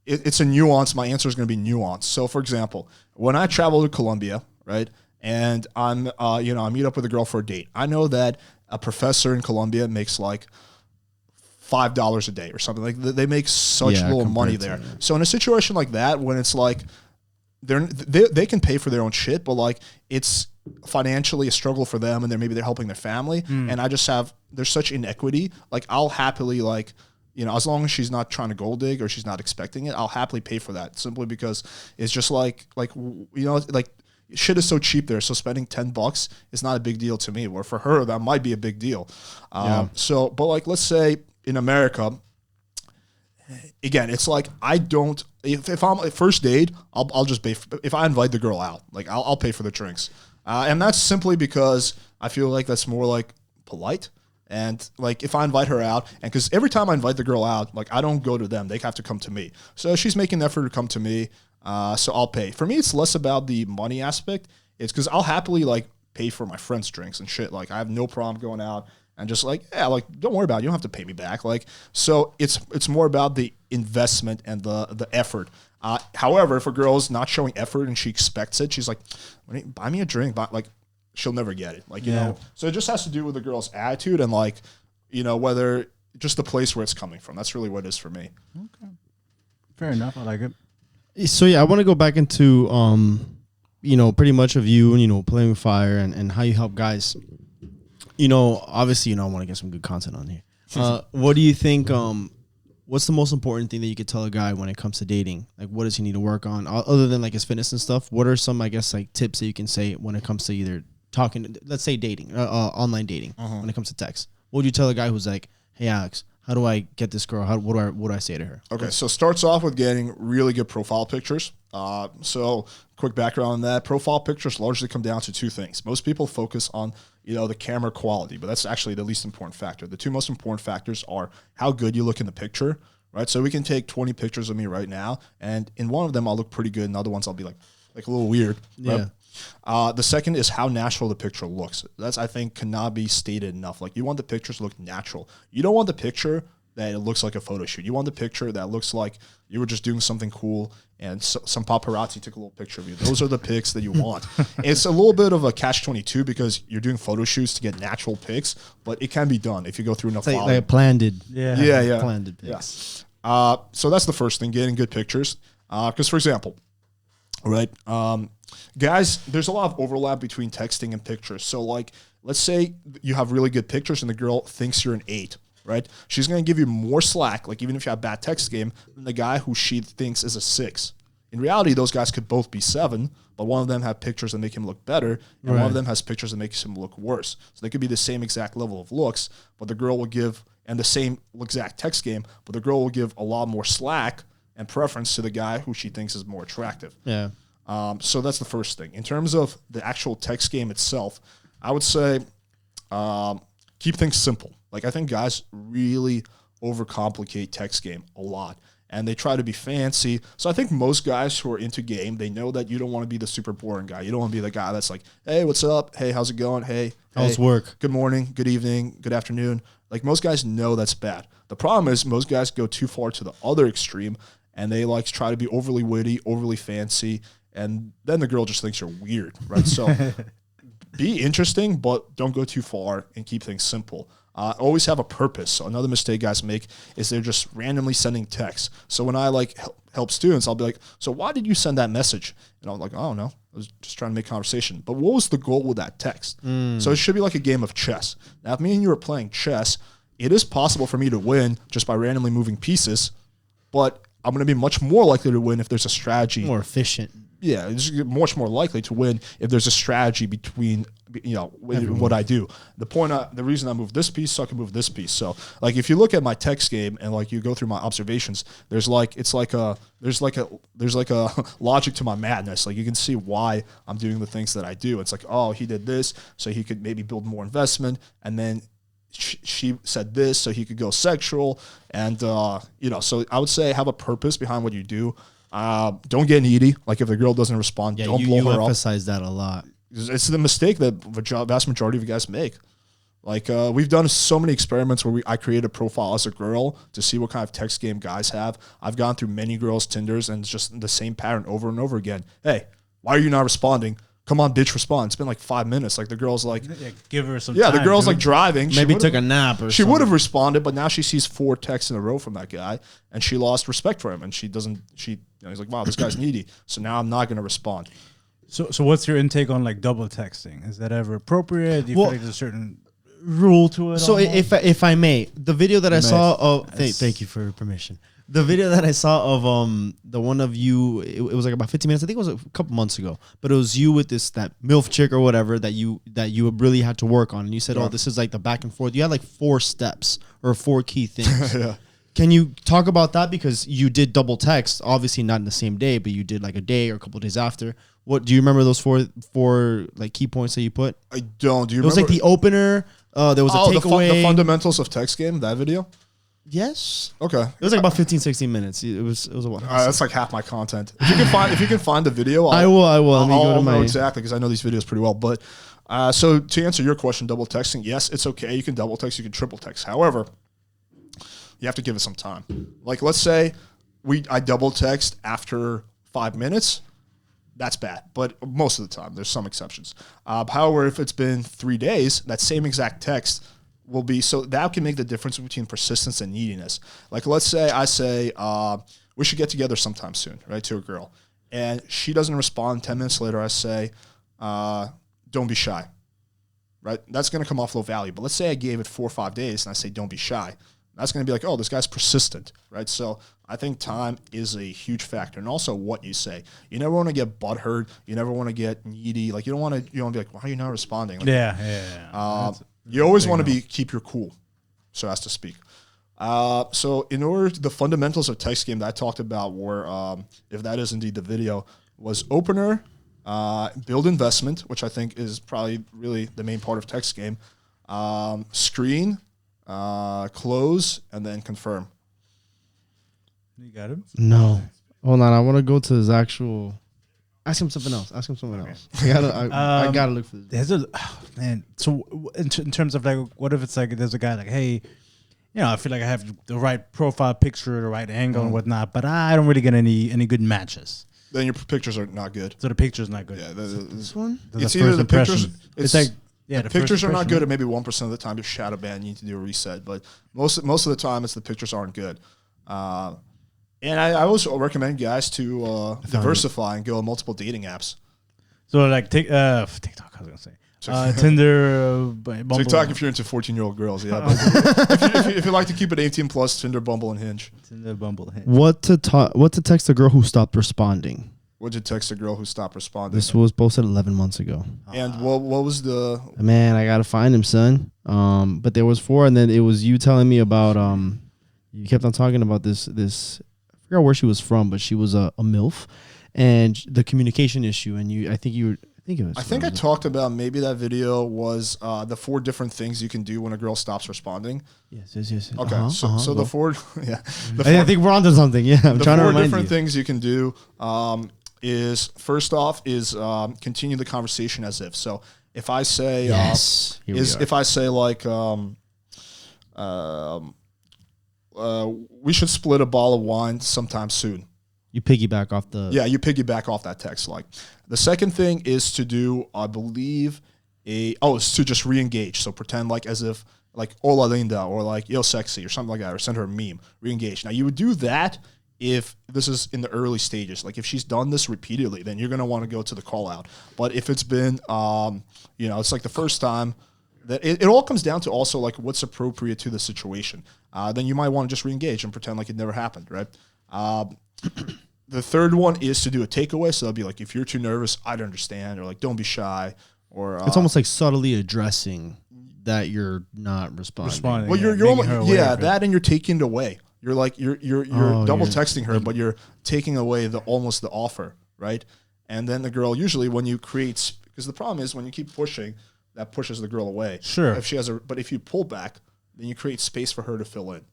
It's a nuance. My answer is going to be nuanced. So, for example, when I travel to Colombia, right, and I meet up with a girl for a date. I know that a professor in Colombia makes like $5 a day or something. Like they make such little money there. So in a situation like that, when it's like they can pay for their own shit, but like it's financially a struggle for them, and they're helping their family, and there's such inequity. Like I'll happily like. As long as she's not trying to gold dig or she's not expecting it, I'll happily pay for that simply because it's just like shit is so cheap there. So spending $10 is not a big deal to me, or for her, that might be a big deal. So, but like, let's say in America, again, it's like, if I'm a first date, I'll just pay. If I invite the girl out, like I'll pay for the drinks. And that's simply because I feel like that's more like polite. And like if I invite her out, and because every time I invite the girl out, like I don't go to them, they have to come to me. So she's making an effort to come to me, so I'll pay. For me, it's less about the money aspect. It's because I'll happily like pay for my friends' drinks and shit. Like I have no problem going out and just like, yeah, like don't worry about it. You don't have to pay me back. Like so, it's more about the investment and the effort. However, if a girl's not showing effort and she expects it, she's like, buy me a drink, she'll never get it. Like, you know, so it just has to do with the girl's attitude and like, whether just the place where it's coming from. That's really what it is for me. Okay. Fair enough. I like it. So yeah, I want to go back into pretty much of you, playing with fire and how you help guys. Obviously, I want to get some good content on here. What do you think? What's the most important thing that you could tell a guy when it comes to dating? Like, what does he need to work on other than like his fitness and stuff? What are some, I guess, like tips that you can say when it comes to either talking, let's say dating, online dating, when it comes to text? What would you tell a guy who's like, hey, Alex, how do I get this girl? What do I say to her? Okay, so starts off with getting really good profile pictures. So quick background on that. Profile pictures largely come down to two things. Most people focus on, the camera quality, but that's actually the least important factor. The two most important factors are how good you look in the picture right? So we can take 20 pictures of me right now, and in one of them I'll look pretty good, and other ones I'll be like a little weird. Right? Yeah. The second is how natural the picture looks. That's, I think, cannot be stated enough. Like, you want the pictures to look natural. You don't want the picture that it looks like a photo shoot. You want the picture that looks like you were just doing something cool and some paparazzi took a little picture of you. Those are the pics that you want. It's a little bit of a catch-22 because you're doing photo shoots to get natural pics, but it can be done if you go through enough It's volume. like planned. Yeah. Planned pics. So that's the first thing, getting good pictures. Because, for example, right, guys, there's a lot of overlap between texting and pictures. So, like, let's say you have really good pictures and the girl thinks you're an 8, right? She's going to give you more slack, like even if you have a bad text game, than the guy who she thinks is a 6. In reality, those guys could both be 7, but one of them have pictures that make him look better, and one of them has pictures that makes him look worse. So they could be the same exact level of looks, but the girl will give, and the same exact text game, but the girl will give a lot more slack and preference to the guy who she thinks is more attractive. Yeah. So that's the first thing. In terms of the actual text game itself, I would say keep things simple. Like, I think guys really overcomplicate text game a lot, and they try to be fancy. So I think most guys who are into game, they know that you don't want to be the super boring guy. You don't want to be the guy that's like, hey, what's up? Hey, how's it going? Hey, How's work? Good morning, good evening, good afternoon. Like, most guys know that's bad. The problem is most guys go too far to the other extreme, and they like try to be overly witty, overly fancy, and then the girl just thinks you're weird, right? So be interesting, but don't go too far and keep things simple. Always have a purpose. So another mistake guys make is they're just randomly sending texts. So when I like help students, I'll be like, so why did you send that message? And I'm like, I don't know. I was just trying to make conversation. But what was the goal with that text? So it should be like a game of chess. Now, if me and you are playing chess, it is possible for me to win just by randomly moving pieces, but I'm going to be much more likely to win if there's a strategy. More efficient. Yeah, it's much more likely to win if there's a strategy between, what I do. The reason I move this piece, so I can move this piece. So, like, if you look at my text game and like you go through my observations, there's like a logic to my madness. Like, you can see why I'm doing the things that I do. It's like, oh, he did this, so he could maybe build more investment, and then she said this, so he could go sexual, and So I would say have a purpose behind what you do. Don't get needy. Like, if the girl doesn't respond, don't blow her up. You emphasize that a lot. It's the mistake that the vast majority of you guys make. Like, we've done so many experiments where I create a profile as a girl to see what kind of text game guys have. I've gone through many girls' Tinders, and it's just the same pattern over and over again. Hey, why are you not responding? Come on, bitch, respond. It's been like 5 minutes. Like, the girl's like, give her some time. Yeah, the girl's dude. like driving. Maybe took a nap or She something. would have responded, but now she sees 4 texts in a row from that guy, and she lost respect for him. And he's like, wow, this guy's needy. So now I'm not going to respond. So what's your intake on like double texting? Is that ever appropriate? Do you feel like there's a certain rule to it? So almost? if I may, the video that I saw of thank you for your permission. The video that I saw of the one of you, it was like about 15 minutes. I think it was a couple months ago, but it was you with that MILF chick or whatever that you really had to work on. And you said, oh, this is like the back and forth. You had like 4 steps or 4 key things. Yeah. Can you talk about that? Because you did double text, obviously not in the same day, but you did like a day or a couple of days after. What do you remember those four like key points that you put? I don't. Do you remember? It was like the opener. There was a takeaway. The fundamentals of text game, that video? Yes. Okay. It was like about 15, 16 minutes. It was a while. That's like half my content. If you can find the video, I will. Let me go to I'll my know exactly, because I know these videos pretty well. But so to answer your question, double texting, yes, it's okay. You can double text, you can triple text. However, you have to give it some time. Like, let's say I double text after 5 minutes. That's bad, but most of the time, there's some exceptions. However, if it's been 3 days, that same exact text will be, so that can make the difference between persistence and neediness. Like, let's say I say, we should get together sometime soon, right, to a girl, and she doesn't respond. 10 minutes later, I say, don't be shy, right? That's going to come off low value. But let's say I gave it 4 or 5 days, and I say, don't be shy. That's going to be like, oh, this guy's persistent, right? So I think time is a huge factor, and also what you say. You never want to get butthurt. You never want to get needy. Like, you don't want to be like, why are you not responding? Like, yeah. You always want to keep your cool, so as to speak. So in order to, the fundamentals of text game that I talked about were, if that is indeed the video, was opener, build investment, which I think is probably really the main part of text game, screen, close, and then confirm. You got him. No. Hold on. I want to go to his actual. Ask him something else. Ask him something else. I gotta look for this. There's man. So in terms of like, what if it's like there's a guy like, hey, I feel like I have the right profile picture, the right angle and whatnot, but I don't really get any good matches. Then your pictures are not good. So the picture's not good. Yeah, This one? it's either the pictures. It's like the pictures are not good, and maybe 1% of the time you shadow ban, you need to do a reset. But most of the time, it's the pictures aren't good. And I always recommend guys to diversify and go on multiple dating apps. So like TikTok, I was gonna say. Tinder, Bumble. TikTok if you're into 14-year-old girls, yeah. But if you like to keep it 18 plus, Tinder, Bumble, and Hinge. Tinder, Bumble, Hinge. What to text a girl who stopped responding? Would you text a girl who stopped responding? This was posted 11 months ago. And what was the... Man, I gotta find him, son. But there was 4, and then it was you telling me about you kept on talking about this I forgot where she was from, but she was a MILF, and the communication issue, and I think I talked about maybe that video was the 4 different things you can do when a girl stops responding. Yes. Okay, so the 4, yeah. I think we're onto something. Yeah, I'm trying to remind you. The 4 different things you can do is first off is continue the conversation as if. So if I say if I say like we should split a bottle of wine sometime soon. You piggyback off the... Yeah, you piggyback off that text. Like the second thing is to do, I believe, is to just re-engage. So pretend like as if like hola linda or like yo sexy or something like that, or send her a meme, re-engage. Now you would do that if this is in the early stages. Like if she's done this repeatedly, then you're going to want to go to the call out. But if it's been, it's like the first time, that it all comes down to also like what's appropriate to the situation. Then you might want to just re-engage and pretend like it never happened, right? The third one is to do a takeaway. So that'll be like, if you're too nervous, I'd understand, or like, don't be shy, or it's almost like subtly addressing that you're not responding. Well, you're almost, that, and you're taking it away. You're like you're double texting her, but you're taking away the offer, right? And then the girl usually when you create, because the problem is when you keep pushing, that pushes the girl away. Sure. But if you pull back, then you create space for her to fill in.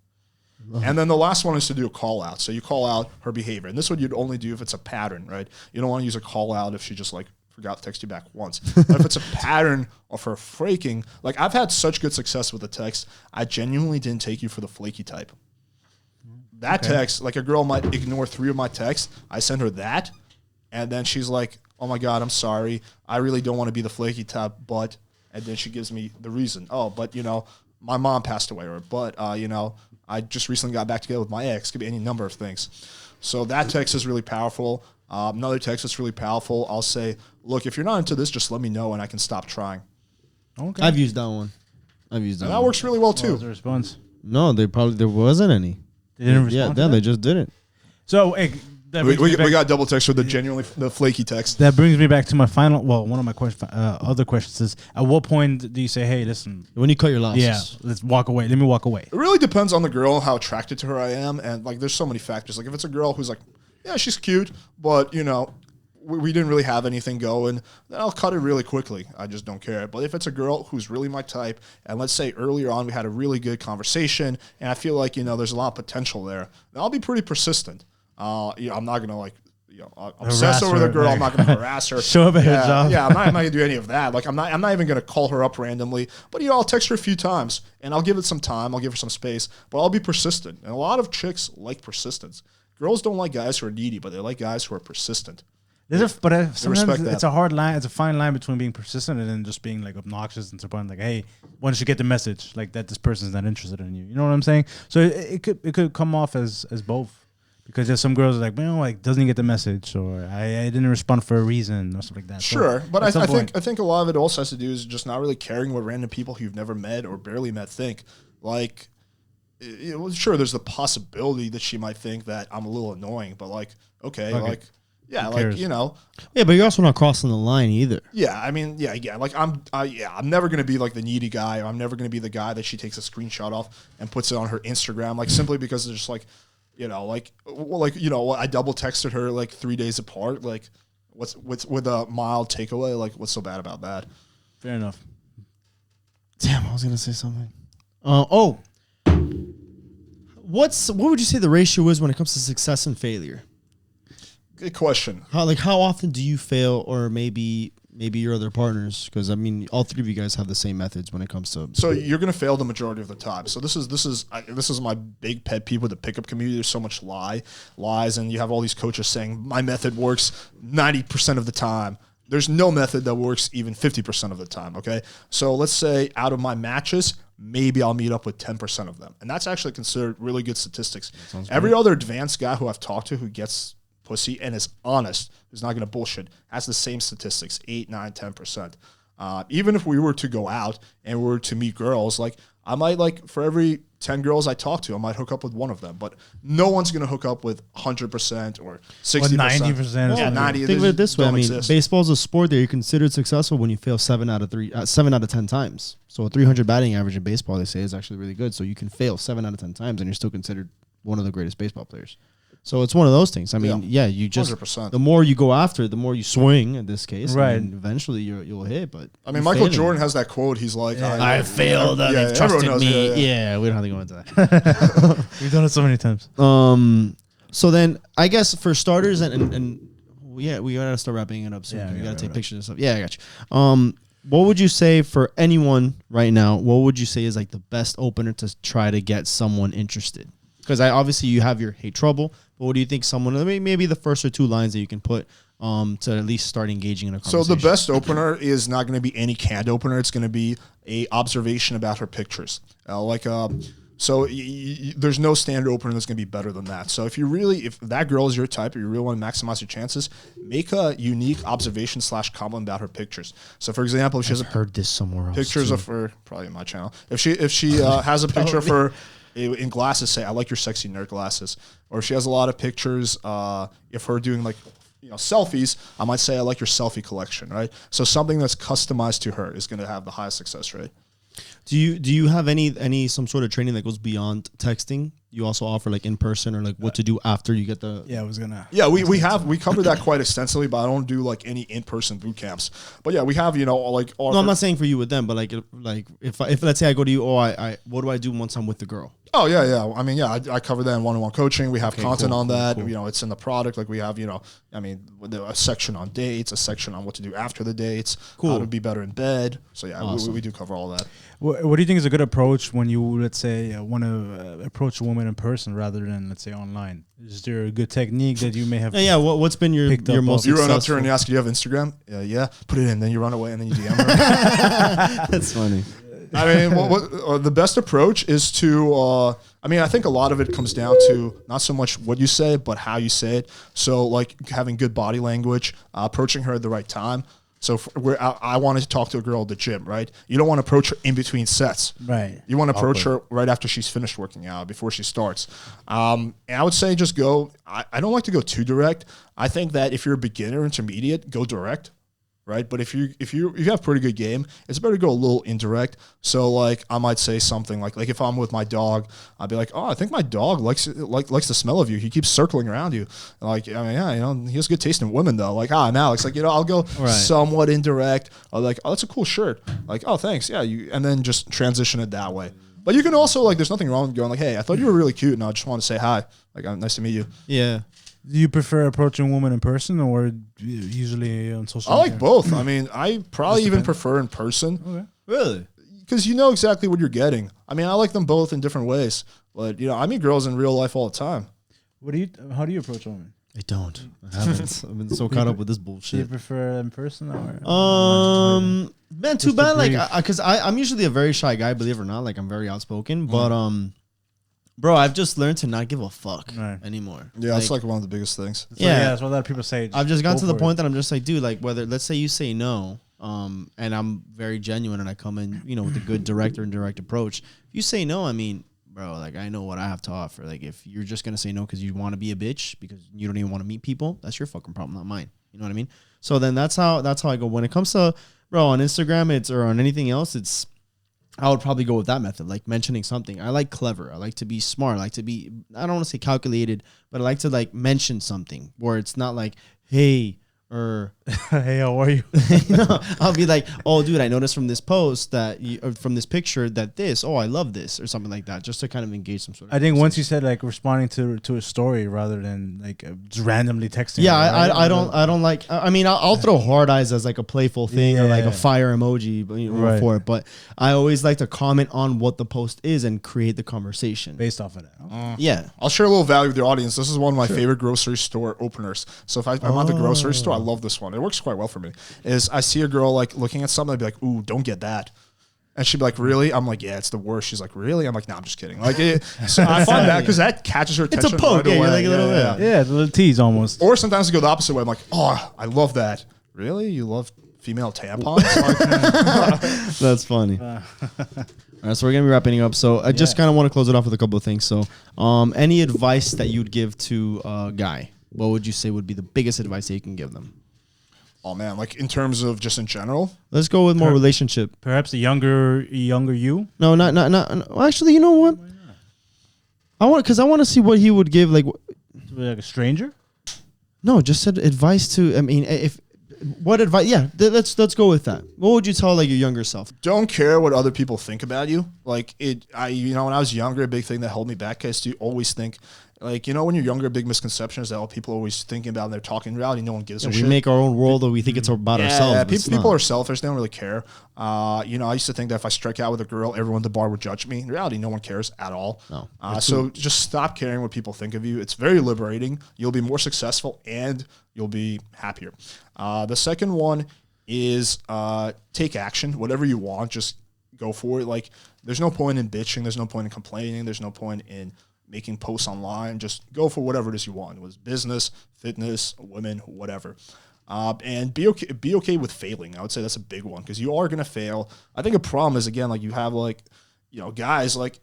And then the last one is to do a call out. So you call out her behavior. And this one you'd only do if it's a pattern, right? You don't want to use a call out if she just like forgot to text you back once. But if it's a pattern of her flaking, like I've had such good success with the text, I genuinely didn't take you for the flaky type. That text, like a girl might ignore 3 of my texts. I send her that, and then she's like, oh my God, I'm sorry. I really don't want to be the flaky type, but, and then she gives me the reason. Oh, but my mom passed away, or but I just recently got back together with my ex. Could be any number of things. So that text is really powerful. Another text that's really powerful, I'll say, look, if you're not into this, just let me know and I can stop trying. Okay. I've used that one. And that works really well too. What was the response? No, there wasn't any. They didn't respond. Yeah, they just didn't. So hey, we got double text for the genuinely the flaky text. That brings me back to my one of my other questions is, at what point do you say, hey, listen, when you cut your losses? Yeah, let's walk away. Let me walk away. It really depends on the girl, how attracted to her I am, and like there's so many factors. Like if it's a girl who's like, yeah, she's cute, but we didn't really have anything going, then I'll cut it really quickly. I just don't care. But if it's a girl who's really my type, and let's say earlier on we had a really good conversation, and I feel like there's a lot of potential there, then I'll be pretty persistent. I'm not gonna obsess over the girl. I'm not gonna harass her. Show up at her job. Yeah, I'm not gonna do any of that. Like I'm not even gonna call her up randomly. But I'll text her a few times, and I'll give it some time. I'll give her some space, but I'll be persistent. And a lot of chicks like persistence. Girls don't like guys who are needy, but they like guys who are persistent. Sometimes it's a hard line. It's a fine line between being persistent and then just being like obnoxious and so on. Like, hey, why don't you get the message? Like that this person's not interested in you. You know what I'm saying? So it could come off as both. Because there's some girls like, doesn't he get the message, or I didn't respond for a reason, or something like that. Sure, but I think a lot of it also has to do is just not really caring what random people who you've never met or barely met think. Like, sure, there's the possibility that she might think that I'm a little annoying, but like, okay. Yeah, Yeah, but you're also not crossing the line either. Yeah, I mean, like I'm never gonna be like the needy guy. Or I'm never gonna be the guy that she takes a screenshot off and puts it on her Instagram, like simply because it's just like. I double texted her like 3 days apart. Like, what's with a mild takeaway? Like, what's so bad about that? Fair enough. Damn, I was gonna say something. What what would you say the ratio is when it comes to success and failure? Good question. How often do you fail, or maybe your other partners? Because I mean, all three of you guys have the same methods when it comes to. So you're gonna fail the majority of the time. So this is my big pet peeve with the pickup community. There's so much lies, and you have all these coaches saying my method works 90% of the time. There's no method that works even 50% of the time. Okay, so let's say out of my matches, maybe I'll meet up with 10% of them, and that's actually considered really good statistics. Every other advanced guy who I've talked to who gets pussy and is honest, who's not going to bullshit, has the same statistics, 8, 9, 10%. Even if we were to go out and we were to meet girls, like I might for every 10 girls I talk to, I might hook up with one of them, but no one's going to hook up with 100% or 60%. Or 90%. Yeah, 90. Think of it this way. I mean, exist. baseball's a sport that you're considered successful when you fail 7 out of 10 times. So a 300 batting average in baseball, they say, is actually really good. So you can fail 7 out of 10 times and you're still considered one of the greatest baseball players. So it's one of those things. I mean, you just 100%. the more you go after it, the more you swing. In this case, right? And eventually you'll hit. But I mean, Michael Jordan has that quote. He's like, "I failed. They've trusted me." Yeah, we don't have to go into that. We've done it so many times. So then, I guess for starters, and yeah, we gotta start wrapping it up soon. Yeah, we gotta take right. pictures and stuff. Yeah, I got you. What would you say for anyone right now? What would you say is like the best opener to try to get someone interested? Because obviously you have your hate trouble, but what do you think someone, maybe the first or 2 lines that you can put to at least start engaging in a conversation? So the best opener is not going to be any canned opener. It's going to be a observation about her pictures. There's no standard opener that's going to be better than that. So if that girl is your type, or you really want to maximize your chances, make a unique observation / comment about her pictures. So for example, if she has heard this somewhere else. pictures of her, probably in my channel. If she has a picture of her in glasses, say, I like your sexy nerd glasses. Or if she has a lot of pictures, if her doing selfies, I might say, I like your selfie collection, right? So something that's customized to her is going to have the highest success rate. Do you have any some sort of training that goes beyond texting? You also offer like in person, or like what to do after you get the. Yeah, I was gonna. Yeah, we cover that quite extensively, but I don't do like any in-person boot camps. But yeah, we have No, I'm not saying for you with them, but like if let's say I go to you, I what do I do once I'm with the girl? Oh yeah. I mean, yeah, I cover that in one-on-one coaching. We have content on that. Cool. It's in the product. Like we have, a section on dates, a section on what to do after the dates, how to be better in bed. So yeah, awesome. we do cover all that. What do you think is a good approach when you, let's say, want to approach a woman in person rather than, let's say, online? Is there a good technique that you may have? Yeah. What's been your most? You run up to her and you ask, "Do you have Instagram?" Yeah. Put it in. Then you run away and then you DM her. That's funny. I mean, the best approach is to. I think a lot of it comes down to not so much what you say, but how you say it. So, like having good body language, approaching her at the right time. So, I wanted to talk to a girl at the gym, right? You don't want to approach her in between sets, right? You want to approach her right after she's finished working out, before she starts. And I would say just go. I don't like to go too direct. I think that if you're a beginner, intermediate, go direct. Right, but if you have pretty good game, it's better to go a little indirect. So like I might say something like if I'm with my dog, I'd be like, "Oh, I think my dog likes the smell of you. He keeps circling around you." Like, I mean, he has good taste in women though. Like, I'm Alex. Like, I'll go somewhat indirect. Or like, "Oh, that's a cool shirt." Like, "Oh, thanks. Yeah, and then just transition it that way. But you can also there's nothing wrong with going like, "Hey, I thought you were really cute, and I just want to say hi. Like, nice to meet you." Yeah. Do you prefer approaching women in person or usually on social media? I like like both. I mean, I probably even prefer in person. Okay. Really? Because you know exactly what you're getting. I mean, I like them both in different ways. But, I meet girls in real life all the time. How do you approach a woman? I don't. I haven't. I've been so caught up with this bullshit. Do you prefer in person or? Man, too bad. Like, because I'm usually a very shy guy, believe it or not. Like, I'm very outspoken. But, bro, I've just learned to not give a fuck anymore. Yeah, that's like one of the biggest things. That's what a lot of people say. I've just gotten to the point that I'm just like, dude, like let's say you say no, and I'm very genuine and I come in, with a good direct or indirect approach. If you say no, I mean, bro, like I know what I have to offer. Like if you're just gonna say no because you want to be a bitch because you don't even want to meet people, that's your fucking problem, not mine. You know what I mean? So then that's how I go. When it comes to, bro, on Instagram, or on anything else, I would probably go with that method, like mentioning something. I like clever. I like to be smart. I like to be, I don't want to say calculated, but I like to mention something where it's not like, hey, Or Hey, how are you? I'll be like, oh, dude, I noticed from this post that or from this picture that I love this or something like that, just to kind of engage some sort of. I think once you said like responding to a story rather than like just randomly texting. Yeah, right? I don't like. I mean, I'll throw hard eyes as like a playful thing or like a fire emoji, for it. But I always like to comment on what the post is and create the conversation based off of that. Yeah, I'll share a little value with the audience. This is one of my favorite grocery store openers. So if I'm at the grocery store, I love this one. It works quite well for me. Is I see a girl like looking at something, I'd be like, "Ooh, don't get that," and she'd be like, "Really?" I'm like, "Yeah, it's the worst." She's like, "Really?" I'm like, "No, I'm just kidding." Like, so I find that because that catches her attention. it's a poke, right away. like a little bit. Yeah, the little tease almost. Or sometimes I go the opposite way. I'm like, "Oh, I love that." Really? You love female tampons? Like, That's funny. All right, so we're gonna be wrapping up. So I just kind of want to close it off with a couple of things. So, any advice that you'd give to a guy? What would you say would be the biggest advice that you can give them? oh man, like in terms of just in general. Let's go with more relationship. Perhaps a younger you. No, not. Well, actually, you know what? I want to see what he would give. Like a stranger. No, just said advice to. I mean, if what advice? Yeah, let's go with that. What would you tell like your younger self? Don't care what other people think about you. Like when I was younger, a big thing that held me back is to always think. Like, when you're younger, a big misconception is that all people are always thinking about and they're talking reality. No one gives a shit. We make our own world, or we think it's about ourselves. Yeah, people are selfish. They don't really care. I used to think that if I struck out with a girl, everyone at the bar would judge me. In reality, no one cares at all. No. So just stop caring what people think of you. It's very liberating. You'll be more successful and you'll be happier. The second one is take action. Whatever you want, just go for it. Like, there's no point in bitching. There's no point in complaining. There's no point in making posts online. Just go for whatever it is you want. It was business, fitness, women, whatever. And be okay with failing. I would say that's a big one because you are going to fail. I think a problem is, again, like you have like, guys like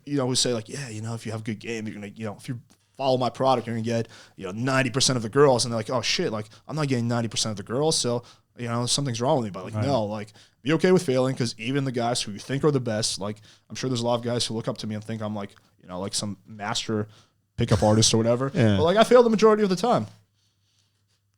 who say like, yeah, if you have good game, you're going to, if you follow my product, you're going to get, 90% of the girls. And they're like, oh shit, like I'm not getting 90% of the girls. So, something's wrong with me. But like, no, like be okay with failing because even the guys who you think are the best, like I'm sure there's a lot of guys who look up to me and think I'm like, like some master pickup artist or whatever. Yeah. But like I fail the majority of the time.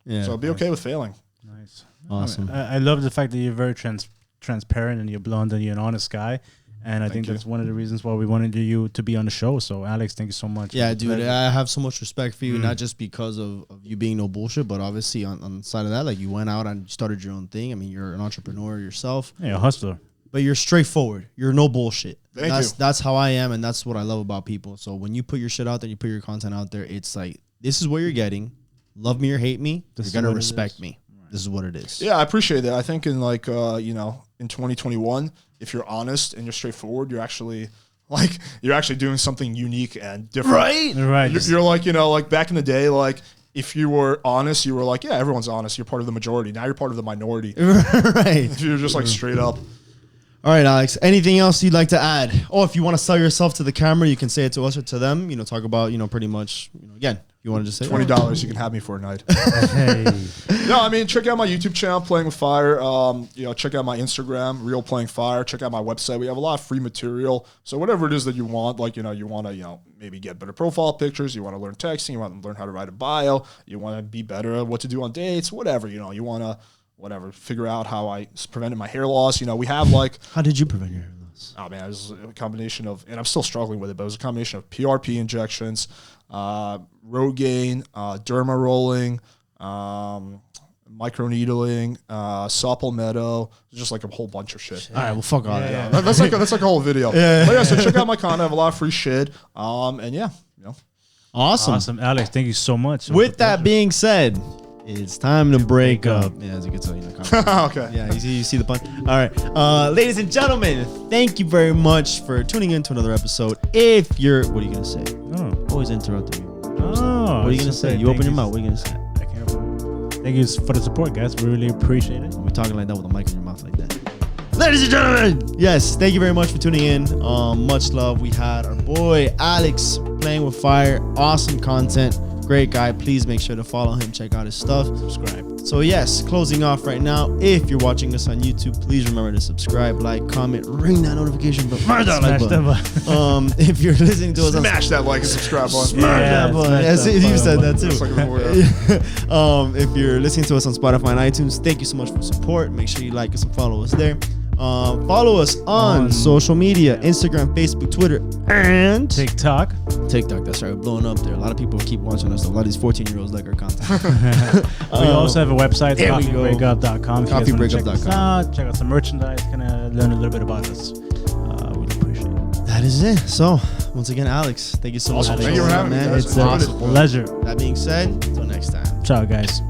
Yeah. So be okay with failing. Nice. Awesome. I love the fact that you're very transparent and you're blunt and you're an honest guy. And I think that's one of the reasons why we wanted you to be on the show. So, Alex, thank you so much. Yeah, dude, I have so much respect for you, not just because of you being no bullshit, but obviously on the side of that, like you went out and started your own thing. I mean, you're an entrepreneur yourself. Yeah, a hustler. But you're straightforward. You're no bullshit. Thank you. That's how I am, and that's what I love about people. So when you put your shit out there, you put your content out there, it's like, this is what you're getting. Love me or hate me, you're going to respect me. Right. This is what it is. Yeah, I appreciate that. I think in like, in 2021, if you're honest and you're straightforward, you're actually doing something unique and different. Right. You're like, like back in the day, like if you were honest, you were like, yeah, everyone's honest. You're part of the majority. Now you're part of the minority. Right. If you're just like straight up. All right, Alex, anything else you'd like to add? Oh, if you want to sell yourself to the camera, you can say it to us or to them. Talk about, pretty much, again, you want to just say $20, you can have me for a night. Hey. No, I mean, check out my YouTube channel, Playing with Fire. Check out my Instagram, Real Playing Fire. Check out my website. We have a lot of free material. So whatever it is that you want, like, you want to, maybe get better profile pictures. You want to learn texting. You want to learn how to write a bio. You want to be better at what to do on dates, whatever, you want to, figure out how I prevented my hair loss. We have like... How did you prevent your hair loss? Oh, man, it was a combination of... And I'm still struggling with it, but it was a combination of PRP injections, Rogaine, derma rolling, microneedling, Sapalmetto, just like a whole bunch of shit. All right, well, fuck all that. Yeah. That's like a whole video. But yeah, so check out my content. I have a lot of free shit. And yeah, Awesome. Alex, thank you so much. With that being said... It's time to break up. Yeah, as you can tell, okay. Yeah, you see the pun. All right. Ladies and gentlemen, thank you very much for tuning in to another episode. What are you going to say? Oh. Always interrupting me. Oh, what are you going to say? You open your mouth. What are you going to say? I can't remember. Thank you for the support, guys. We really appreciate it. We're talking like that with a mic in your mouth like that. Ladies and gentlemen, yes, thank you very much for tuning in. Much love. We had our boy Alex Playing with Fire. Awesome content. Great guy. Please make sure to follow him. Check out his stuff. Subscribe. So yes, closing off right now. If you're watching this on YouTube, please remember to subscribe, like, comment, ring that notification bell. Smash that like button. If you're listening to us, Smash that like and subscribe button. smash that button. Yes, you said that too. That's like a little, If you're listening to us on Spotify and iTunes, thank you so much for support. Make sure you like us and follow us there. Follow us on social media, Instagram, Facebook, Twitter, and TikTok. That's right. We're blowing up there. A lot of people keep watching us. A lot of these 14-year-olds like our content. We also have a website, there we go. coffeebreakup.com. Coffeebreakup.com. Check out some merchandise, kind of learn a little bit about us. We appreciate it. That is it. So, once again, Alex, thank you so much. Awesome. Thank you for having me, guys. It's a pleasure. That being said, until next time. Ciao, guys.